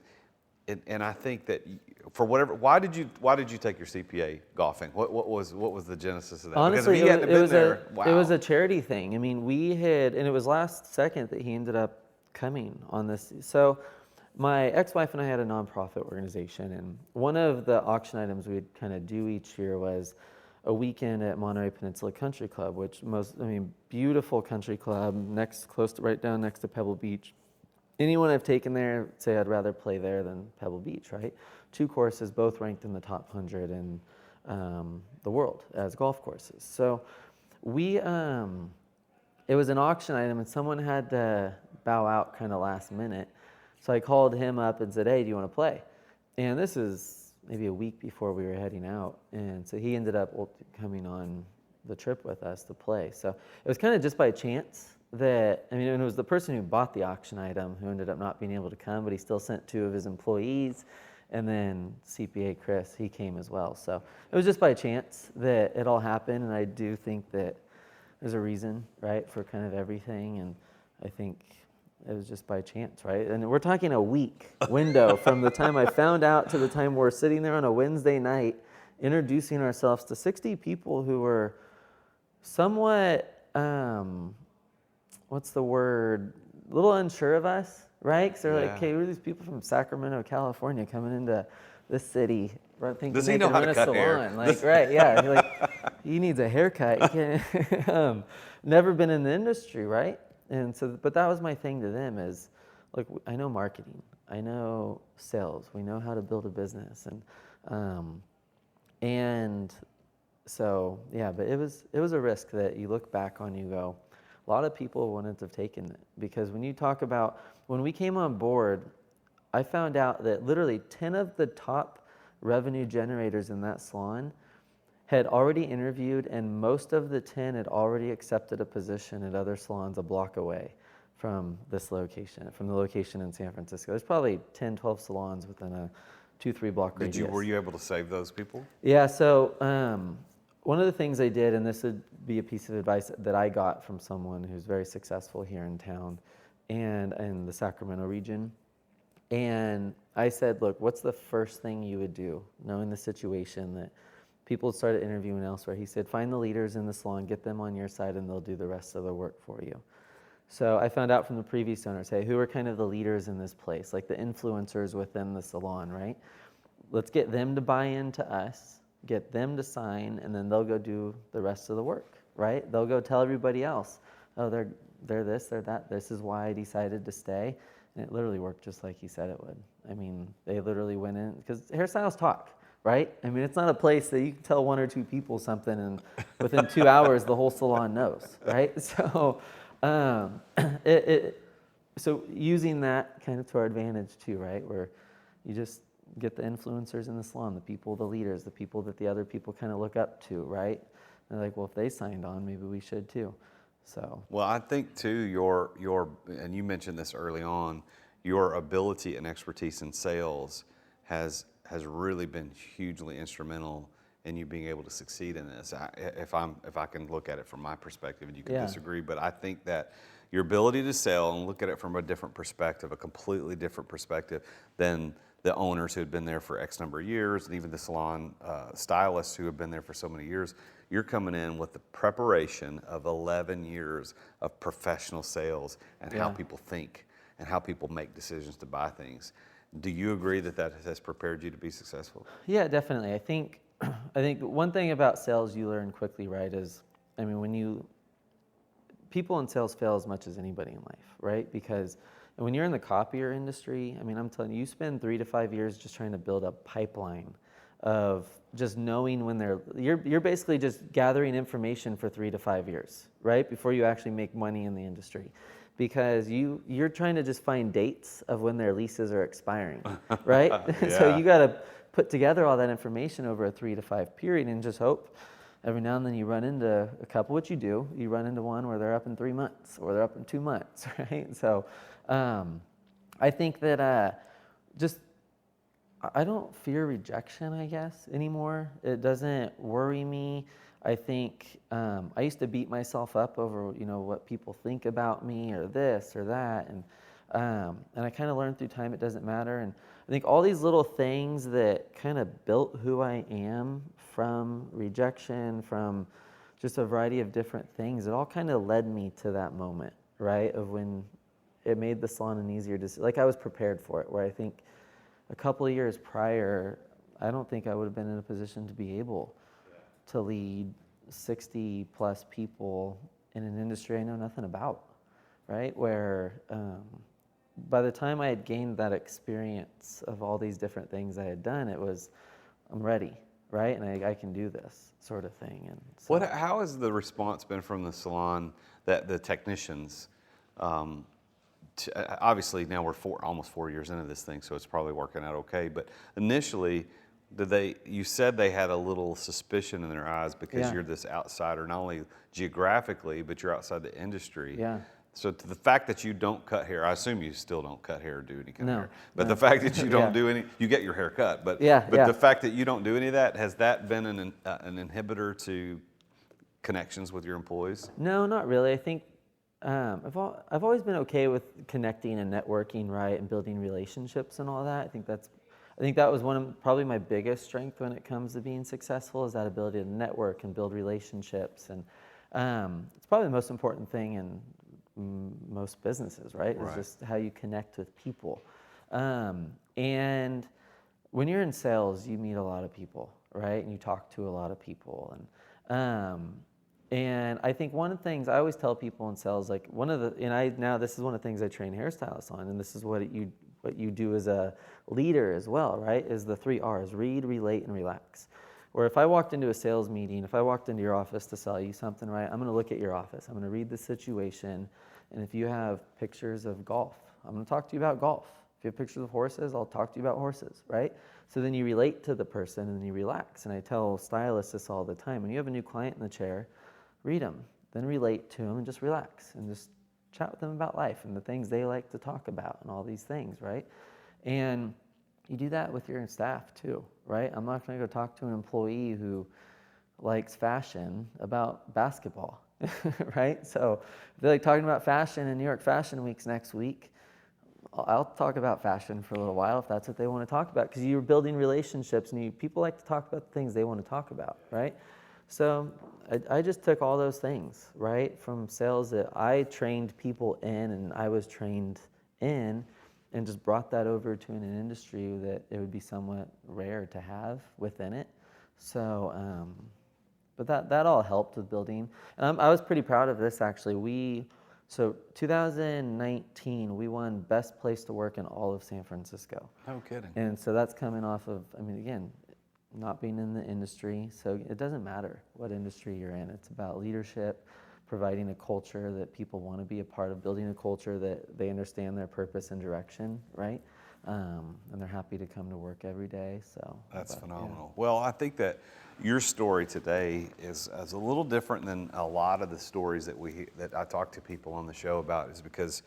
I think that for whatever, why did you take your CPA golfing? What was the genesis of that? Honestly, because if he hadn't been there, it was a charity thing. I mean, and it was last second that he ended up coming on this. So my ex-wife and I had a nonprofit organization, and one of the auction items we'd kind of do each year was a weekend at Monterey Peninsula Country Club, which beautiful country club, right down next to Pebble Beach. Anyone I've taken there say I'd rather play there than Pebble Beach, right? 2 courses, both ranked in the top 100 in the world as golf courses. So it was an auction item, and someone had to bow out kind of last minute. So I called him up and said, hey, do you want to play? And this is maybe a week before we were heading out. And so he ended up coming on the trip with us to play. So it was kind of just by chance that, and it was the person who bought the auction item who ended up not being able to come, but he still sent 2 of his employees. And then CPA Chris, he came as well. So it was just by chance that it all happened. And I do think that there's a reason, right, for kind of everything. And I think it was just by chance, right? And we're talking a week window from the time I found out to the time we're sitting there on a Wednesday night introducing ourselves to 60 people who were somewhat, what's the word, a little unsure of us, right? Because they're like, hey, who are these people from Sacramento, California coming into this city? Thinking Does he know how to cut hair? Like, right, yeah. You're like, he needs a haircut. You can't, never been in the industry, right? And so, but that was my thing to them is, like, I know marketing, I know sales, we know how to build a business, and so yeah. But it was a risk that you look back on, you go, a lot of people wouldn't have taken it, because when you talk about when we came on board, I found out that literally 10 of the top revenue generators in that salon had already interviewed, and most of the 10 had already accepted a position at other salons a block away from this location, from the location in San Francisco. There's probably 10, 12 salons within a 2-3 block radius. Were you able to save those people? Yeah, so one of the things I did, and this would be a piece of advice that I got from someone who's very successful here in town and in the Sacramento region, and I said, look, what's the first thing you would do, knowing the situation that people started interviewing elsewhere? He said, find the leaders in the salon, get them on your side, and they'll do the rest of the work for you. So I found out from the previous owners, hey, who are kind of the leaders in this place, like the influencers within the salon, right? Let's get them to buy into us, get them to sign, and then they'll go do the rest of the work, right? They'll go tell everybody else, oh, they're this, they're that, this is why I decided to stay. And it literally worked just like he said it would. I mean, they literally went in, because hairstylists talk, right? I mean, it's not a place that you can tell 1 or 2 people something and within 2 hours the whole salon knows, right? So so using that kind of to our advantage too, right? Where you just get the influencers in the salon, the people, the leaders, the people that the other people kind of look up to, right? And they're like, well, if they signed on, maybe we should too. So. Well, I think too, your and you mentioned this early on, your ability and expertise in sales has really been hugely instrumental in you being able to succeed in this. If I can look at it from my perspective, and you can disagree, but I think that your ability to sell and look at it from a different perspective, a completely different perspective than the owners who had been there for X number of years, and even the salon stylists who have been there for so many years, you're coming in with the preparation of 11 years of professional sales and how people think and how people make decisions to buy things. Do you agree that that has prepared you to be successful? Yeah, definitely. I think one thing about sales you learn quickly, right, is, I mean, people in sales fail as much as anybody in life, right? Because when you're in the copier industry, I mean, I'm telling you, you spend 3 to 5 years just trying to build a pipeline of just knowing when you're basically just gathering information for 3 to 5 years, right? Before you actually make money in the industry. Because you're trying to just find dates of when their leases are expiring, right? So you got to put together all that information over a 3 to 5 period and just hope every now and then you run into a couple, which you do, you run into one where they're up in 3 months or they're up in 2 months, right? So I think that I don't fear rejection, I guess, anymore. It doesn't worry me. I think I used to beat myself up over, what people think about me or this or that, and I kind of learned through time it doesn't matter. And I think all these little things that kind of built who I am, from rejection, from just a variety of different things, it all kind of led me to that moment, right, of when it made the salon an easier decision. Like, I was prepared for it, where I think a couple of years prior, I don't think I would have been in a position to be able to lead 60 plus people in an industry I know nothing about, right? Where by the time I had gained that experience of all these different things I had done, it was, I'm ready, right? And I can do this sort of thing. And so, How has the response been from the salon, that the technicians? Obviously now we're almost 4 years into this thing, so it's probably working out okay. But initially, you said they had a little suspicion in their eyes because you're this outsider, not only geographically, but you're outside the industry. Yeah. So to the fact that you don't cut hair, I assume you still don't cut hair or do any kind of hair. But No. the fact that you don't do any, you get your hair cut. But the fact that you don't do any of that, has that been an inhibitor to connections with your employees? No, not really. I think I've always been okay with connecting and networking, right, and building relationships and all that. I think that was one of probably my biggest strength when it comes to being successful, is that ability to network and build relationships. And it's probably the most important thing in most businesses, right? Is just how you connect with people. And when you're in sales, you meet a lot of people, right? And you talk to a lot of people. And I think one of the things I always tell people in sales, like this is one of the things I train hairstylists on, and this is what you do as a leader as well, right? Is the 3 R's: read, relate, and relax. Or if I walked into a sales meeting, if I walked into your office to sell you something, right, I'm going to look at your office. I'm going to read the situation, and if you have pictures of golf, I'm going to talk to you about golf, If you have pictures of horses, I'll talk to you about horses, right? So then you relate to the person and then you relax. And I tell stylists this all the time. When you have a new client in the chair, read them, then relate to them and just relax and just chat with them about life and the things they like to talk about and all these things, right? And you do that with your staff too, right? I'm not going to go talk to an employee who likes fashion about basketball, right? So if they're like talking about fashion in New York Fashion Weeks next week, I'll talk about fashion for a little while if that's what they want to talk about, because you're building relationships and people like to talk about the things they want to talk about, right? So I just took all those things, right, from sales that I trained people in and I was trained in, and just brought that over to an industry that it would be somewhat rare to have within it. So, but that all helped with building. And I was pretty proud of this, actually. So 2019, we won Best Place to Work in all of San Francisco. No kidding. And so that's coming off of, I mean, again, not being in the industry. So it doesn't matter what industry you're in. It's about leadership, providing a culture that people want to be a part of, building a culture that they understand their purpose and direction, right? And they're happy to come to work every day. So that's phenomenal. Yeah. Well, I think that your story today is a little different than a lot of the stories that I talk to people on the show about, is because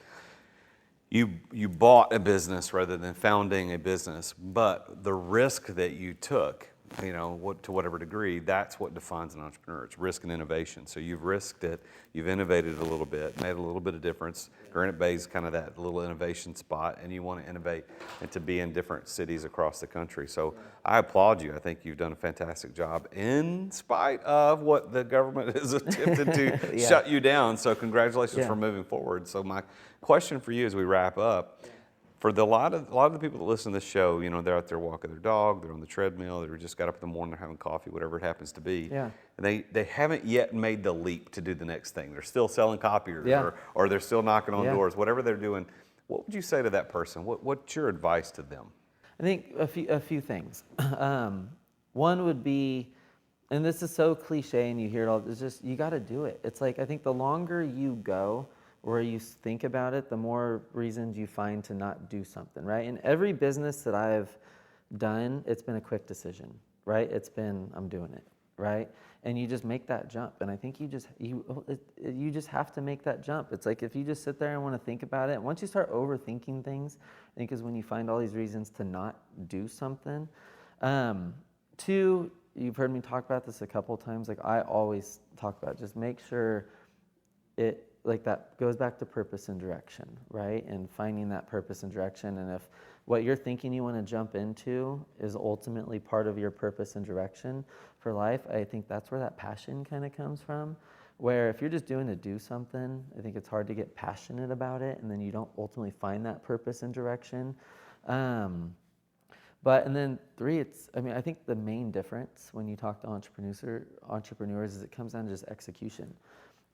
you bought a business rather than founding a business, but the risk that you took, to whatever degree, that's what defines an entrepreneur. It's risk and innovation. So you've risked it, you've innovated a little bit, made a little bit of difference. Granite Bay is kind of that little innovation spot, and you want to innovate and to be in different cities across the country. So I applaud you. I think you've done a fantastic job in spite of what the government has attempted to shut you down. So congratulations for moving forward. So my question for you as we wrap up, for a lot of the people that listen to this show, they're out there walking their dog, they're on the treadmill, they just got up in the morning, they're having coffee, whatever it happens to be. Yeah. And they haven't yet made the leap to do the next thing. They're still selling copiers, or they're still knocking on doors, whatever they're doing. What would you say to that person? What's your advice to them? I think a few things. One would be, and this is so cliche and you hear it all, it's just, you got to do it. It's like, I think the longer you go where you think about it, the more reasons you find to not do something, right? In every business that I've done, it's been a quick decision, right? It's been, I'm doing it, right? And you just make that jump. And I think you just have to make that jump. It's like if you just sit there and want to think about it, once you start overthinking things, I think is when you find all these reasons to not do something. Two, you've heard me talk about this a couple of times. Like I always talk about, just make sure that goes back to purpose and direction, right? And finding that purpose and direction. And if what you're thinking you want to jump into is ultimately part of your purpose and direction for life, I think that's where that passion kind of comes from. Where if you're just doing to do something, I think it's hard to get passionate about it, and then you don't ultimately find that purpose and direction. And then three, I think the main difference when you talk to entrepreneurs is it comes down to just execution.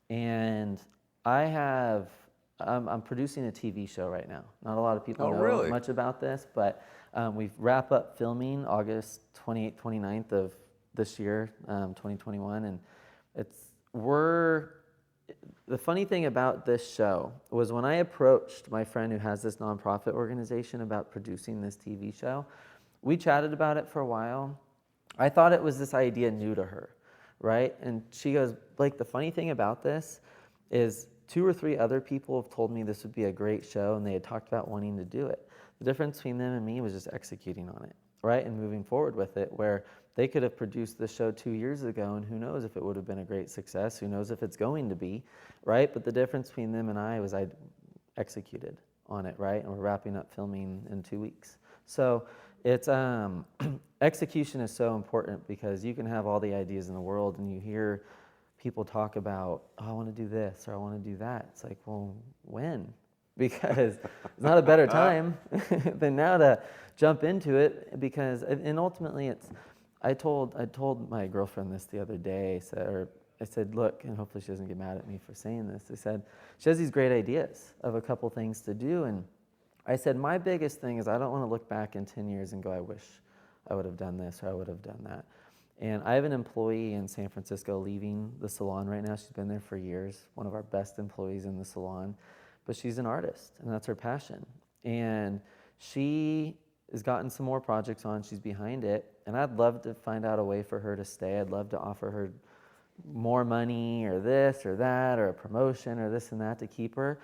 And I'm producing a TV show right now. Not a lot of people know much about this, but we've wrapped up filming August 28th, 29th of this year, 2021. And the funny thing about this show was when I approached my friend who has this nonprofit organization about producing this TV show, we chatted about it for a while. I thought it was this idea new to her, right? And she goes, Blake, the funny thing about this is 2 or 3 other people have told me this would be a great show, and they had talked about wanting to do it. The difference between them and me was just executing on it, right? And moving forward with it, where they could have produced the show 2 years ago, and who knows if it would have been a great success, who knows if it's going to be, right? But the difference between them and I was I executed on it, right? And we're wrapping up filming in 2 weeks. So it's execution is so important, because you can have all the ideas in the world, and you hear people talk about, I want to do this or I want to do that. It's like, well, when? Because it's not a better time than now to jump into it. Because, and ultimately, I told my girlfriend this the other day. I said, look, and hopefully she doesn't get mad at me for saying this. I said, she has these great ideas of a couple things to do, and I said, my biggest thing is I don't want to look back in 10 years and go, I wish I would have done this or I would have done that. And I have an employee in San Francisco leaving the salon right now. She's been there for years, one of our best employees in the salon. But she's an artist, and that's her passion. And she has gotten some more projects on. She's behind it. And I'd love to find out a way for her to stay. I'd love to offer her more money or this or that or a promotion or this and that to keep her.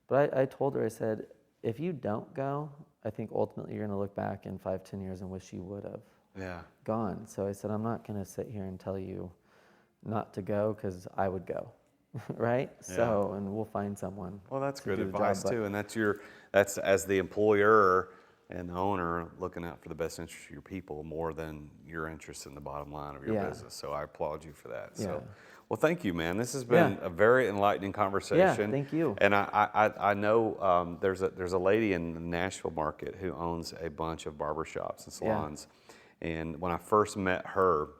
But I told her, I said, if you don't go, I think ultimately you're going to look back in 5-10 years and wish you would have gone. So I said, I'm not going to sit here and tell you not to go because I would go, right? Yeah. So, and we'll find someone. Well, that's good advice too. And that's as the employer and the owner looking out for the best interest of your people more than your interest in the bottom line of your business. So I applaud you for that. So, well, thank you, man. This has been a very enlightening conversation. Yeah, thank you. And I know there's a lady in the Nashville market who owns a bunch of barbershops and salons. Yeah. And when I first met her,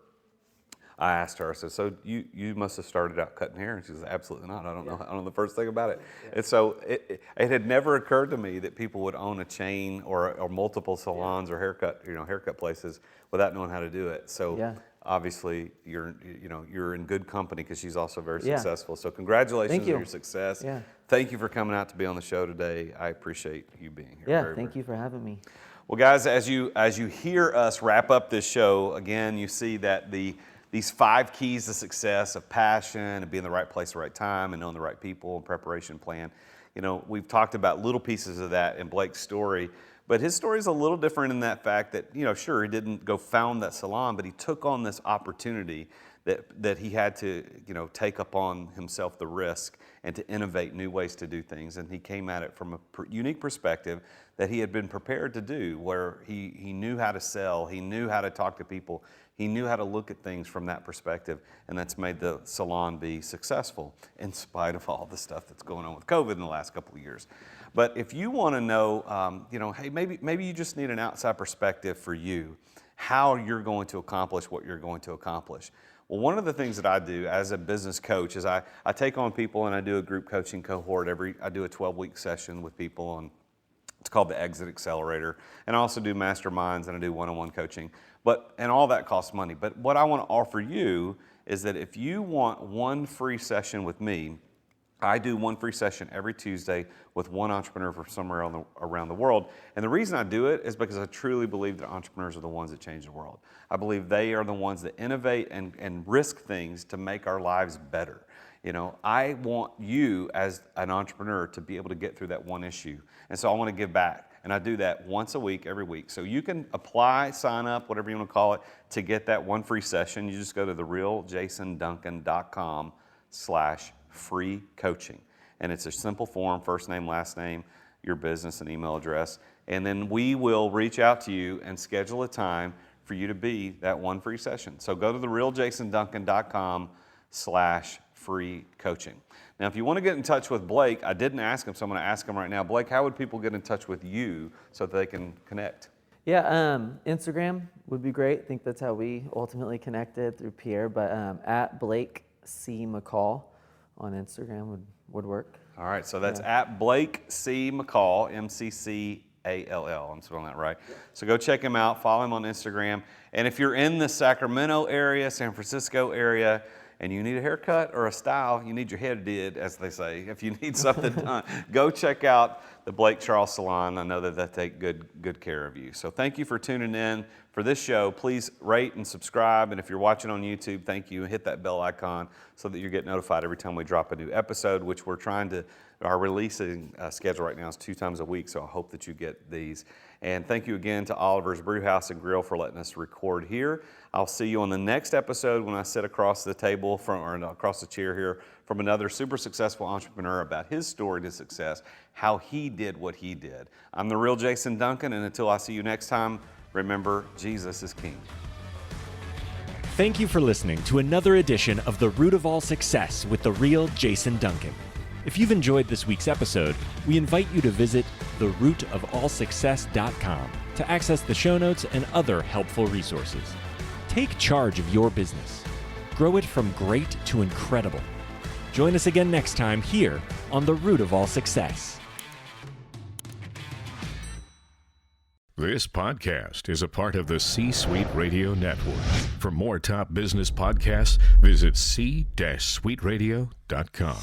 I asked her, I said, so you must have started out cutting hair? And she says, absolutely not. I don't know the first thing about it. Yeah. And so it had never occurred to me that people would own a chain or multiple salons or haircut places without knowing how to do it. So obviously you're in good company because she's also very successful. So congratulations on your success. Yeah. Thank you for coming out to be on the show today. I appreciate you being here. Yeah, thank you for having me. Well, guys, as you hear us wrap up this show, again, you see that these 5 keys to success of passion and being in the right place at the right time and knowing the right people and preparation plan. We've talked about little pieces of that in Blake's story, but his story is a little different in that fact that, sure, he didn't go found that salon, but he took on this opportunity that he had to, take upon himself the risk and to innovate new ways to do things. And he came at it from a unique perspective that he had been prepared to do, where he knew how to sell, he knew how to talk to people, he knew how to look at things from that perspective, and that's made the salon be successful in spite of all the stuff that's going on with COVID in the last couple of years. But if you want to know, hey, maybe you just need an outside perspective for you, how you're going to accomplish what you're going to accomplish. Well, one of the things that I do as a business coach is I take on people and I do a group coaching cohort. I do a 12-week session with people, and it's called the Exit Accelerator. And I also do masterminds and I do one-on-one coaching. And all that costs money. But what I want to offer you is that if you want one free session with me, I do one free session every Tuesday with one entrepreneur from somewhere around the world. And the reason I do it is because I truly believe that entrepreneurs are the ones that change the world. I believe they are the ones that innovate and risk things to make our lives better. I want you as an entrepreneur to be able to get through that one issue. And so I want to give back. And I do that once a week, every week. So you can apply, sign up, whatever you want to call it, to get that one free session. You just go to therealjasonduncan.com/free coaching. And it's a simple form, first name, last name, your business and email address. And then we will reach out to you and schedule a time for you to be that one free session. So go to therealjasonduncan.com/free coaching. Now, if you want to get in touch with Blake, I didn't ask him, so I'm going to ask him right now. Blake, how would people get in touch with you so that they can connect? Yeah, Instagram would be great. I think that's how we ultimately connected through Pierre, but at Blake C. McCall on Instagram would work. All right, so that's at Blake C. McCall, MCCALL. I'm spelling that right. So go check him out, follow him on Instagram. And if you're in the Sacramento area, San Francisco area, and you need a haircut or a style, you need your head did, as they say. If you need something done, go check out the Blake Charles Salon. I know that they take good care of you. So thank you for tuning in for this show. Please rate and subscribe. And if you're watching on YouTube, thank you. Hit that bell icon so that you get notified every time we drop a new episode, which our releasing schedule right now is 2 times a week. So I hope that you get these. And thank you again to Oliver's Brewhouse and Grill for letting us record here. I'll see you on the next episode when I sit across the table across the chair here from another super successful entrepreneur about his story to success, how he did what he did. I'm the real Jason Duncan, and until I see you next time, remember, Jesus is King. Thank you for listening to another edition of The Root of All Success with the real Jason Duncan. If you've enjoyed this week's episode, we invite you to visit therootofallsuccess.com to access the show notes and other helpful resources. Take charge of your business. Grow it from great to incredible. Join us again next time here on The Root of All Success. This podcast is a part of the C-Suite Radio Network. For more top business podcasts, visit c-suiteradio.com.